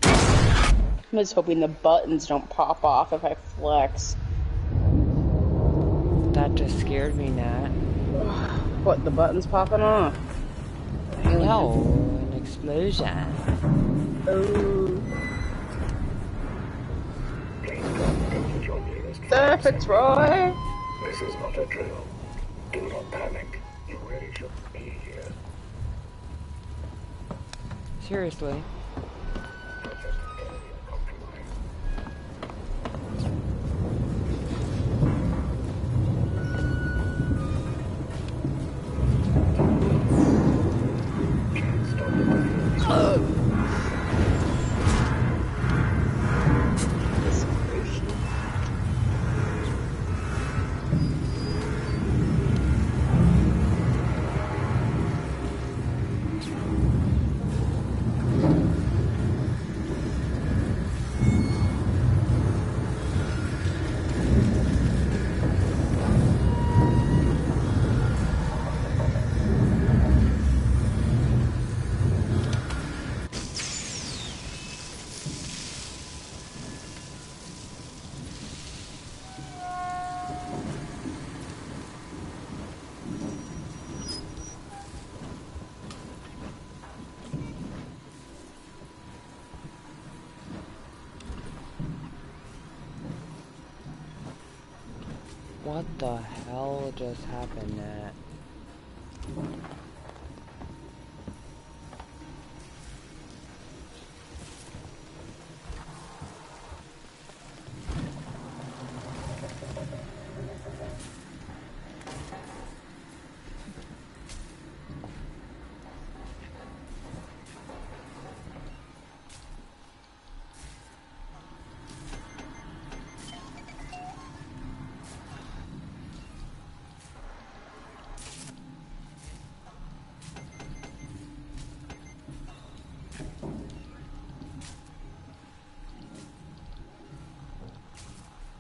I'm just hoping the buttons don't pop off if I flex. That just scared me, Nat. What, the buttons popping off? No, an explosion. Oh. Surface, Roy! This is not a drill. Do not panic. You really shouldn't be here. Seriously? What the hell just happened, Nat?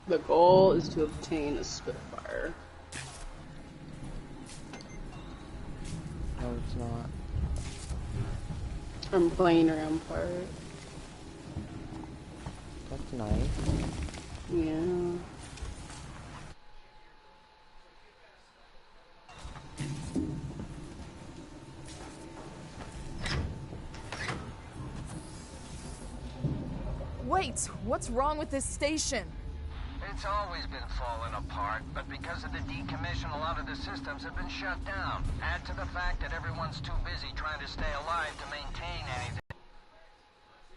The goal is to obtain a Spitfire. No, it's not. I'm playing Rampart. That's nice. Yeah. Wait, what's wrong with this station? It's always been falling apart, but because of the decommission, a lot of the systems have been shut down. Add to the fact that everyone's too busy trying to stay alive to maintain anything,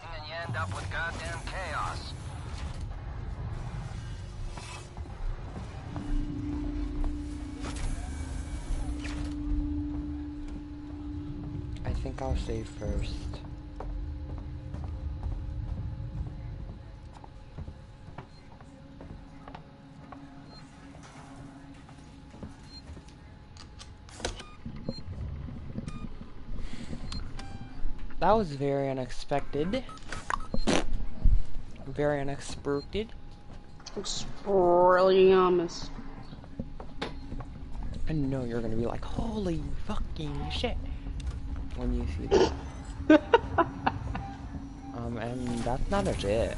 and you end up with goddamn chaos. I think I'll save first. That was very unexpected. Very unexpected. Expelliarmus. I know you're gonna be like, holy fucking shit, when you see that. And that's not a shit.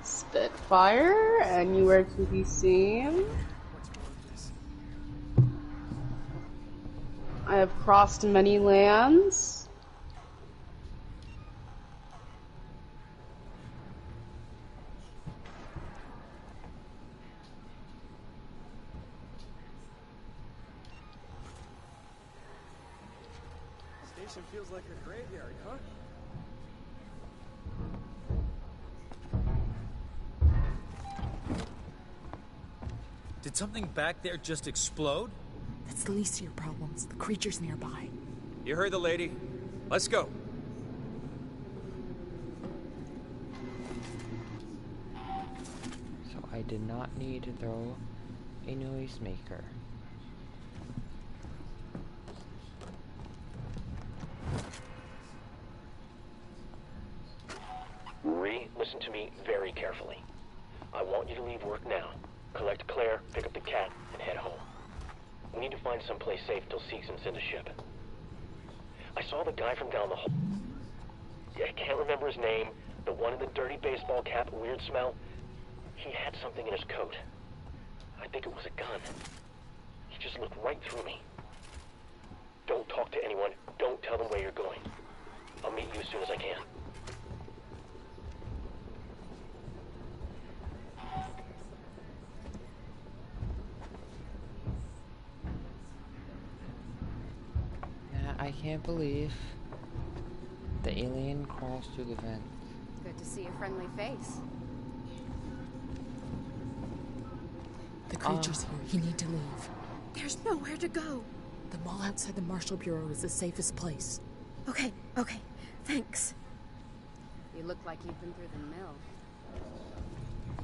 Spitfire, anywhere to be seen. I have crossed many lands. Station feels like a graveyard, huh? Did something back there just explode? That's the least of your problems. The creature's nearby. You heard the lady. Let's go. So I did not need to throw a noisemaker. Listen to me very carefully. I want you to leave work now. Collect Claire, pick up the cat, and head home. We need to find someplace safe till Seegson send a ship. I saw the guy from down the hall. I can't remember his name. The one in the dirty baseball cap, weird smell. He had something in his coat. I think it was a gun. He just looked right through me. Don't talk to anyone. Don't tell them where you're going. I'll meet you as soon as I can. I can't believe the alien crawls through the vent. Good to see a friendly face. The creature's here. You need to leave. There's nowhere to go. The mall outside the Marshal Bureau is the safest place. Okay, thanks. You look like you've been through the mill.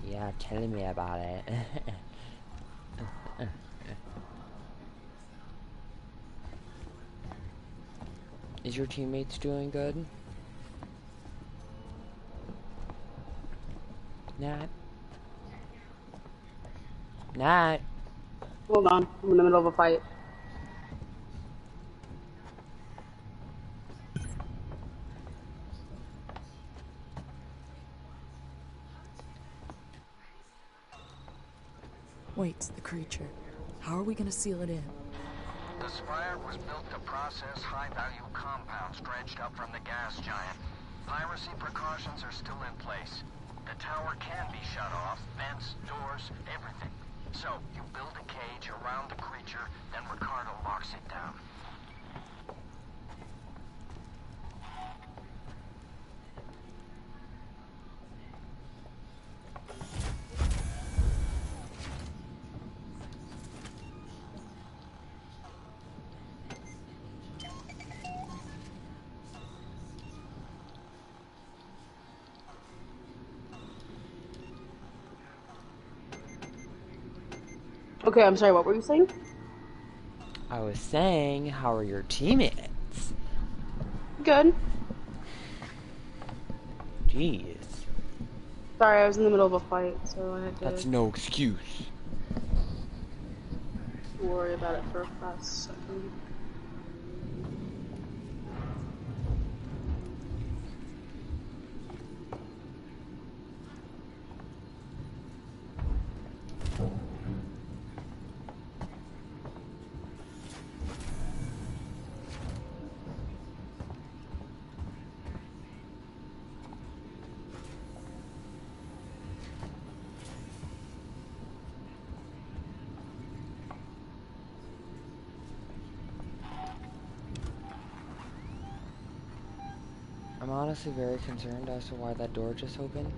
Yeah, tell me about it. Is your teammates doing good? Nat. Hold on, I'm in the middle of a fight. Wait, the creature. How are we gonna seal it in? The spire was built to process high-value compounds dredged up from the gas giant. Piracy precautions are still in place. The tower can be shut off, vents, doors, everything. So, you build a cage around the creature, then Ricardo locks it down. Okay, I'm sorry, what were you saying? I was saying, how are your teammates? good. Jeez. Sorry, I was in the middle of a fight, so I had to That's no excuse. worry about it for a fast second. I'm honestly very concerned as to why that door just opened.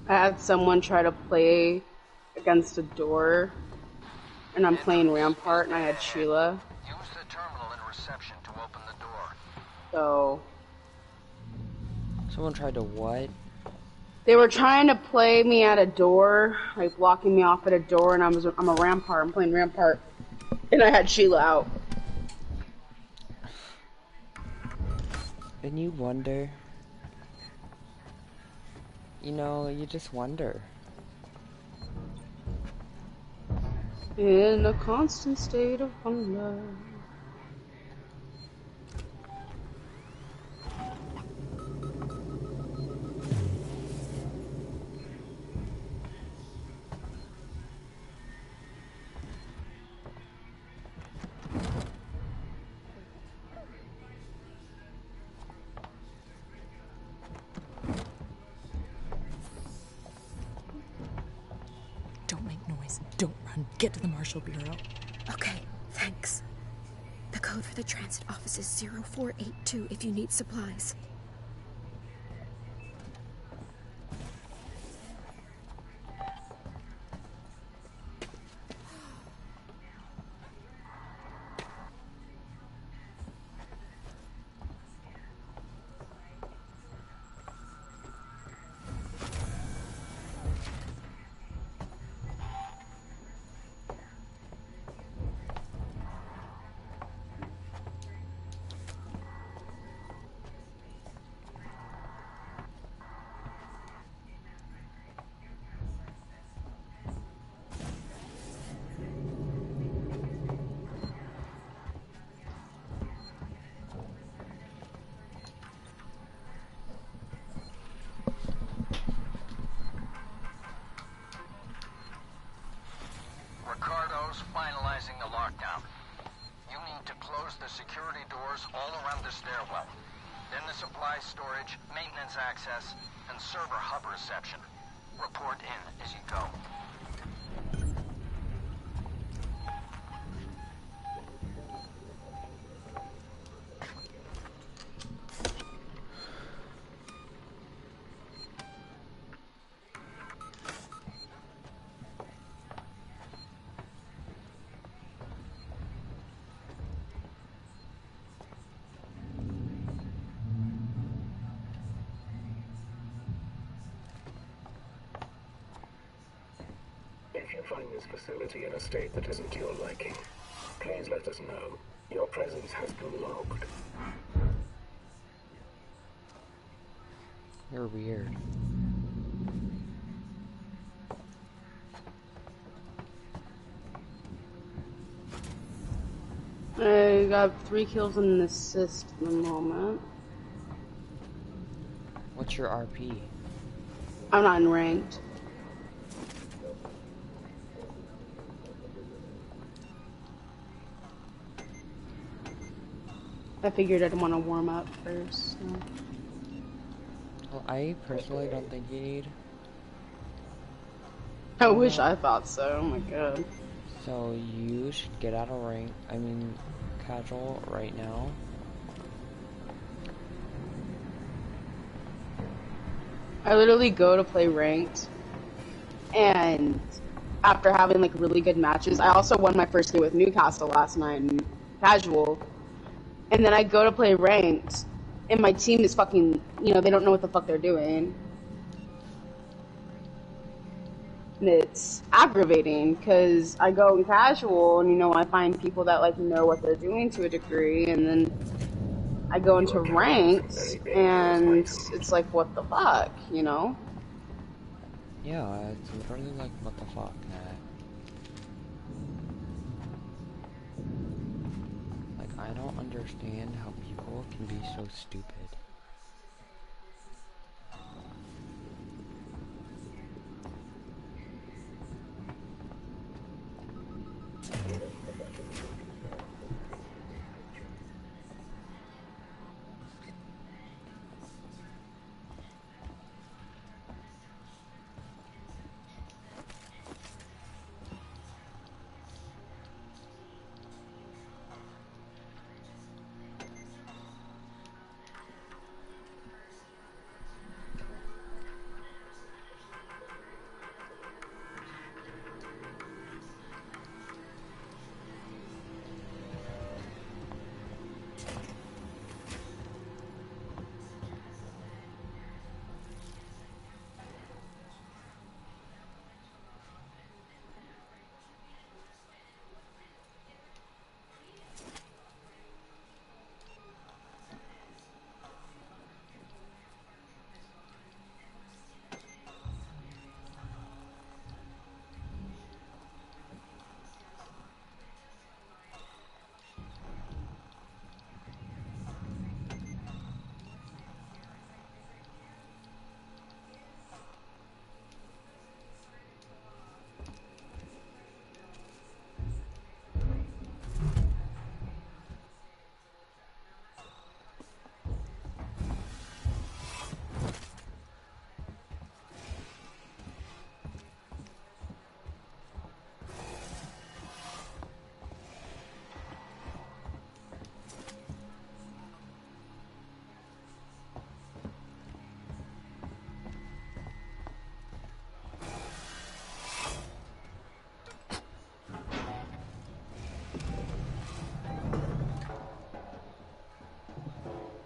I had someone try to play against a door, and I'm playing Rampart, and I had Sheila. Use the terminal in reception to open the door. So Someone tried to what? they were trying to play me at a door, like blocking me off at a door, and I'm a Rampart. I'm playing Rampart, and I had Sheila out. And you wonder. You know, you just wonder. In a constant state of wonder. Don't make noise. Don't run. Get to the Marshal Bureau. Okay, thanks. The code for the transit office is 0482 if you need supplies. Ricardo's finalizing the lockdown. You need to close the security doors all around the stairwell. Then the supply storage, maintenance access, and server hub reception. Report in as you go. If you find this facility in a state that isn't to your liking, please let us know. Your presence has been logged. You're weird. I got 3 kills and an assist at the moment. What's your RP? I'm not in ranked. I figured I'd want to warm up first. So. Well, I personally don't think you need. I wish I thought so. Oh my god. So you should get out of rank. I mean, casual right now. I literally go to play ranked, and after having like really good matches, I also won my first game with Newcastle last night in casual. And then I go to play ranked, and my team is fucking, you know, they don't know what the fuck they're doing. And it's aggravating because I go in casual and, you know, I find people that, like, know what they're doing to a degree, and then I go into ranked and it's like, what the fuck, you know? Yeah, it's literally like, what the fuck, Like, I don't understand how people can be so stupid.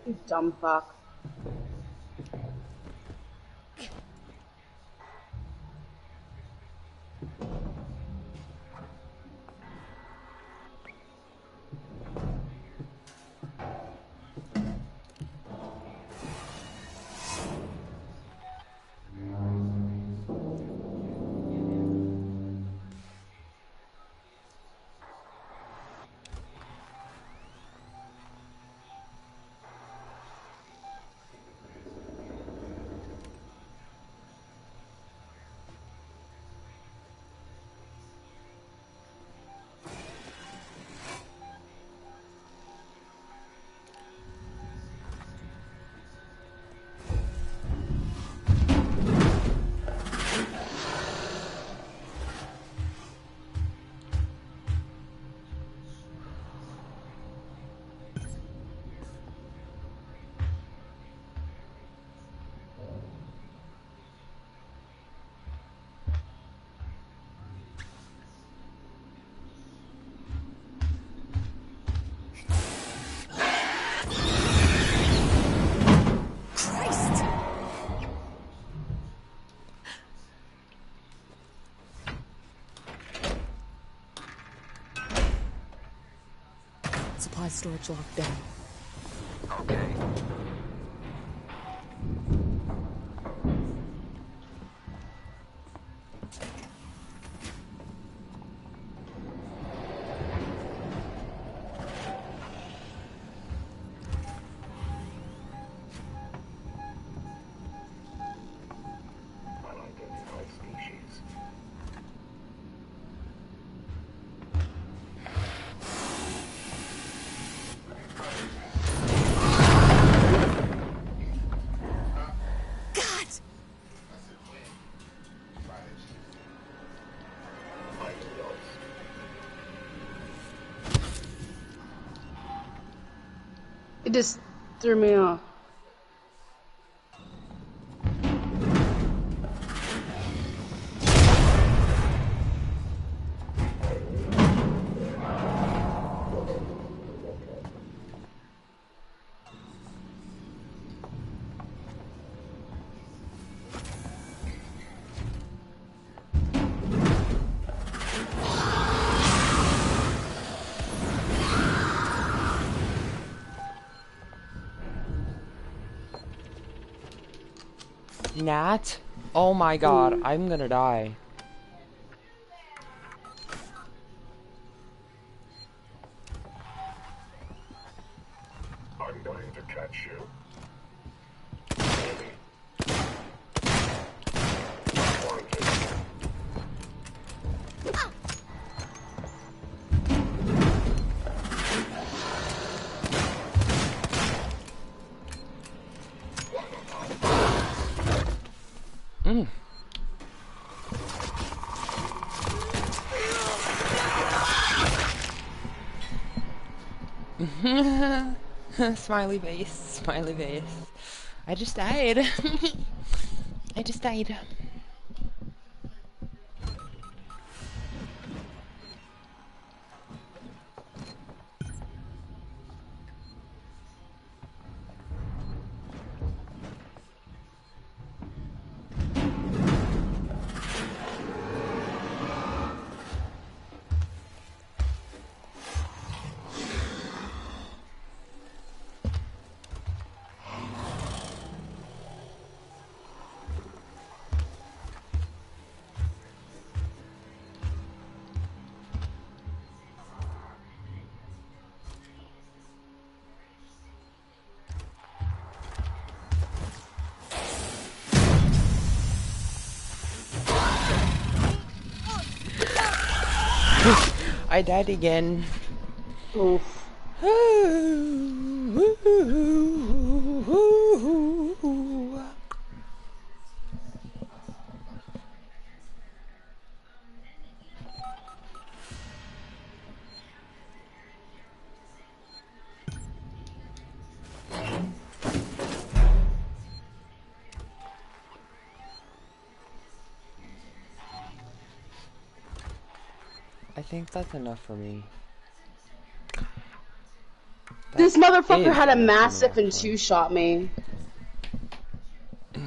You dumb fuck. Christ! Supply storage locked down. Okay. Unidentified species. God! It just threw me off. Nat? Oh my god, I'm gonna die. I'm going to catch you. Smiley face, smiley face. I just died. I just died. I died again. Oof. I think that's enough for me. This motherfucker had a enough massive for me, and two-shot me.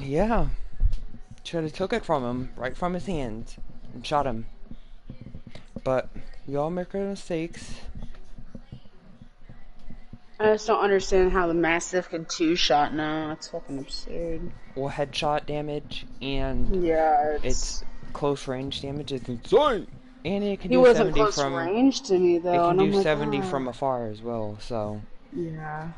Yeah. Should have took it from him, right from his hands, and shot him. But we all make our mistakes. I just don't understand how the massive can two-shot now. It's fucking absurd. Well, headshot damage and Yeah, it's close range damage is insane. And it can he do wasn't 70 close from range to me though. it can and do I'm like, 70 oh. from afar as well. So Yeah.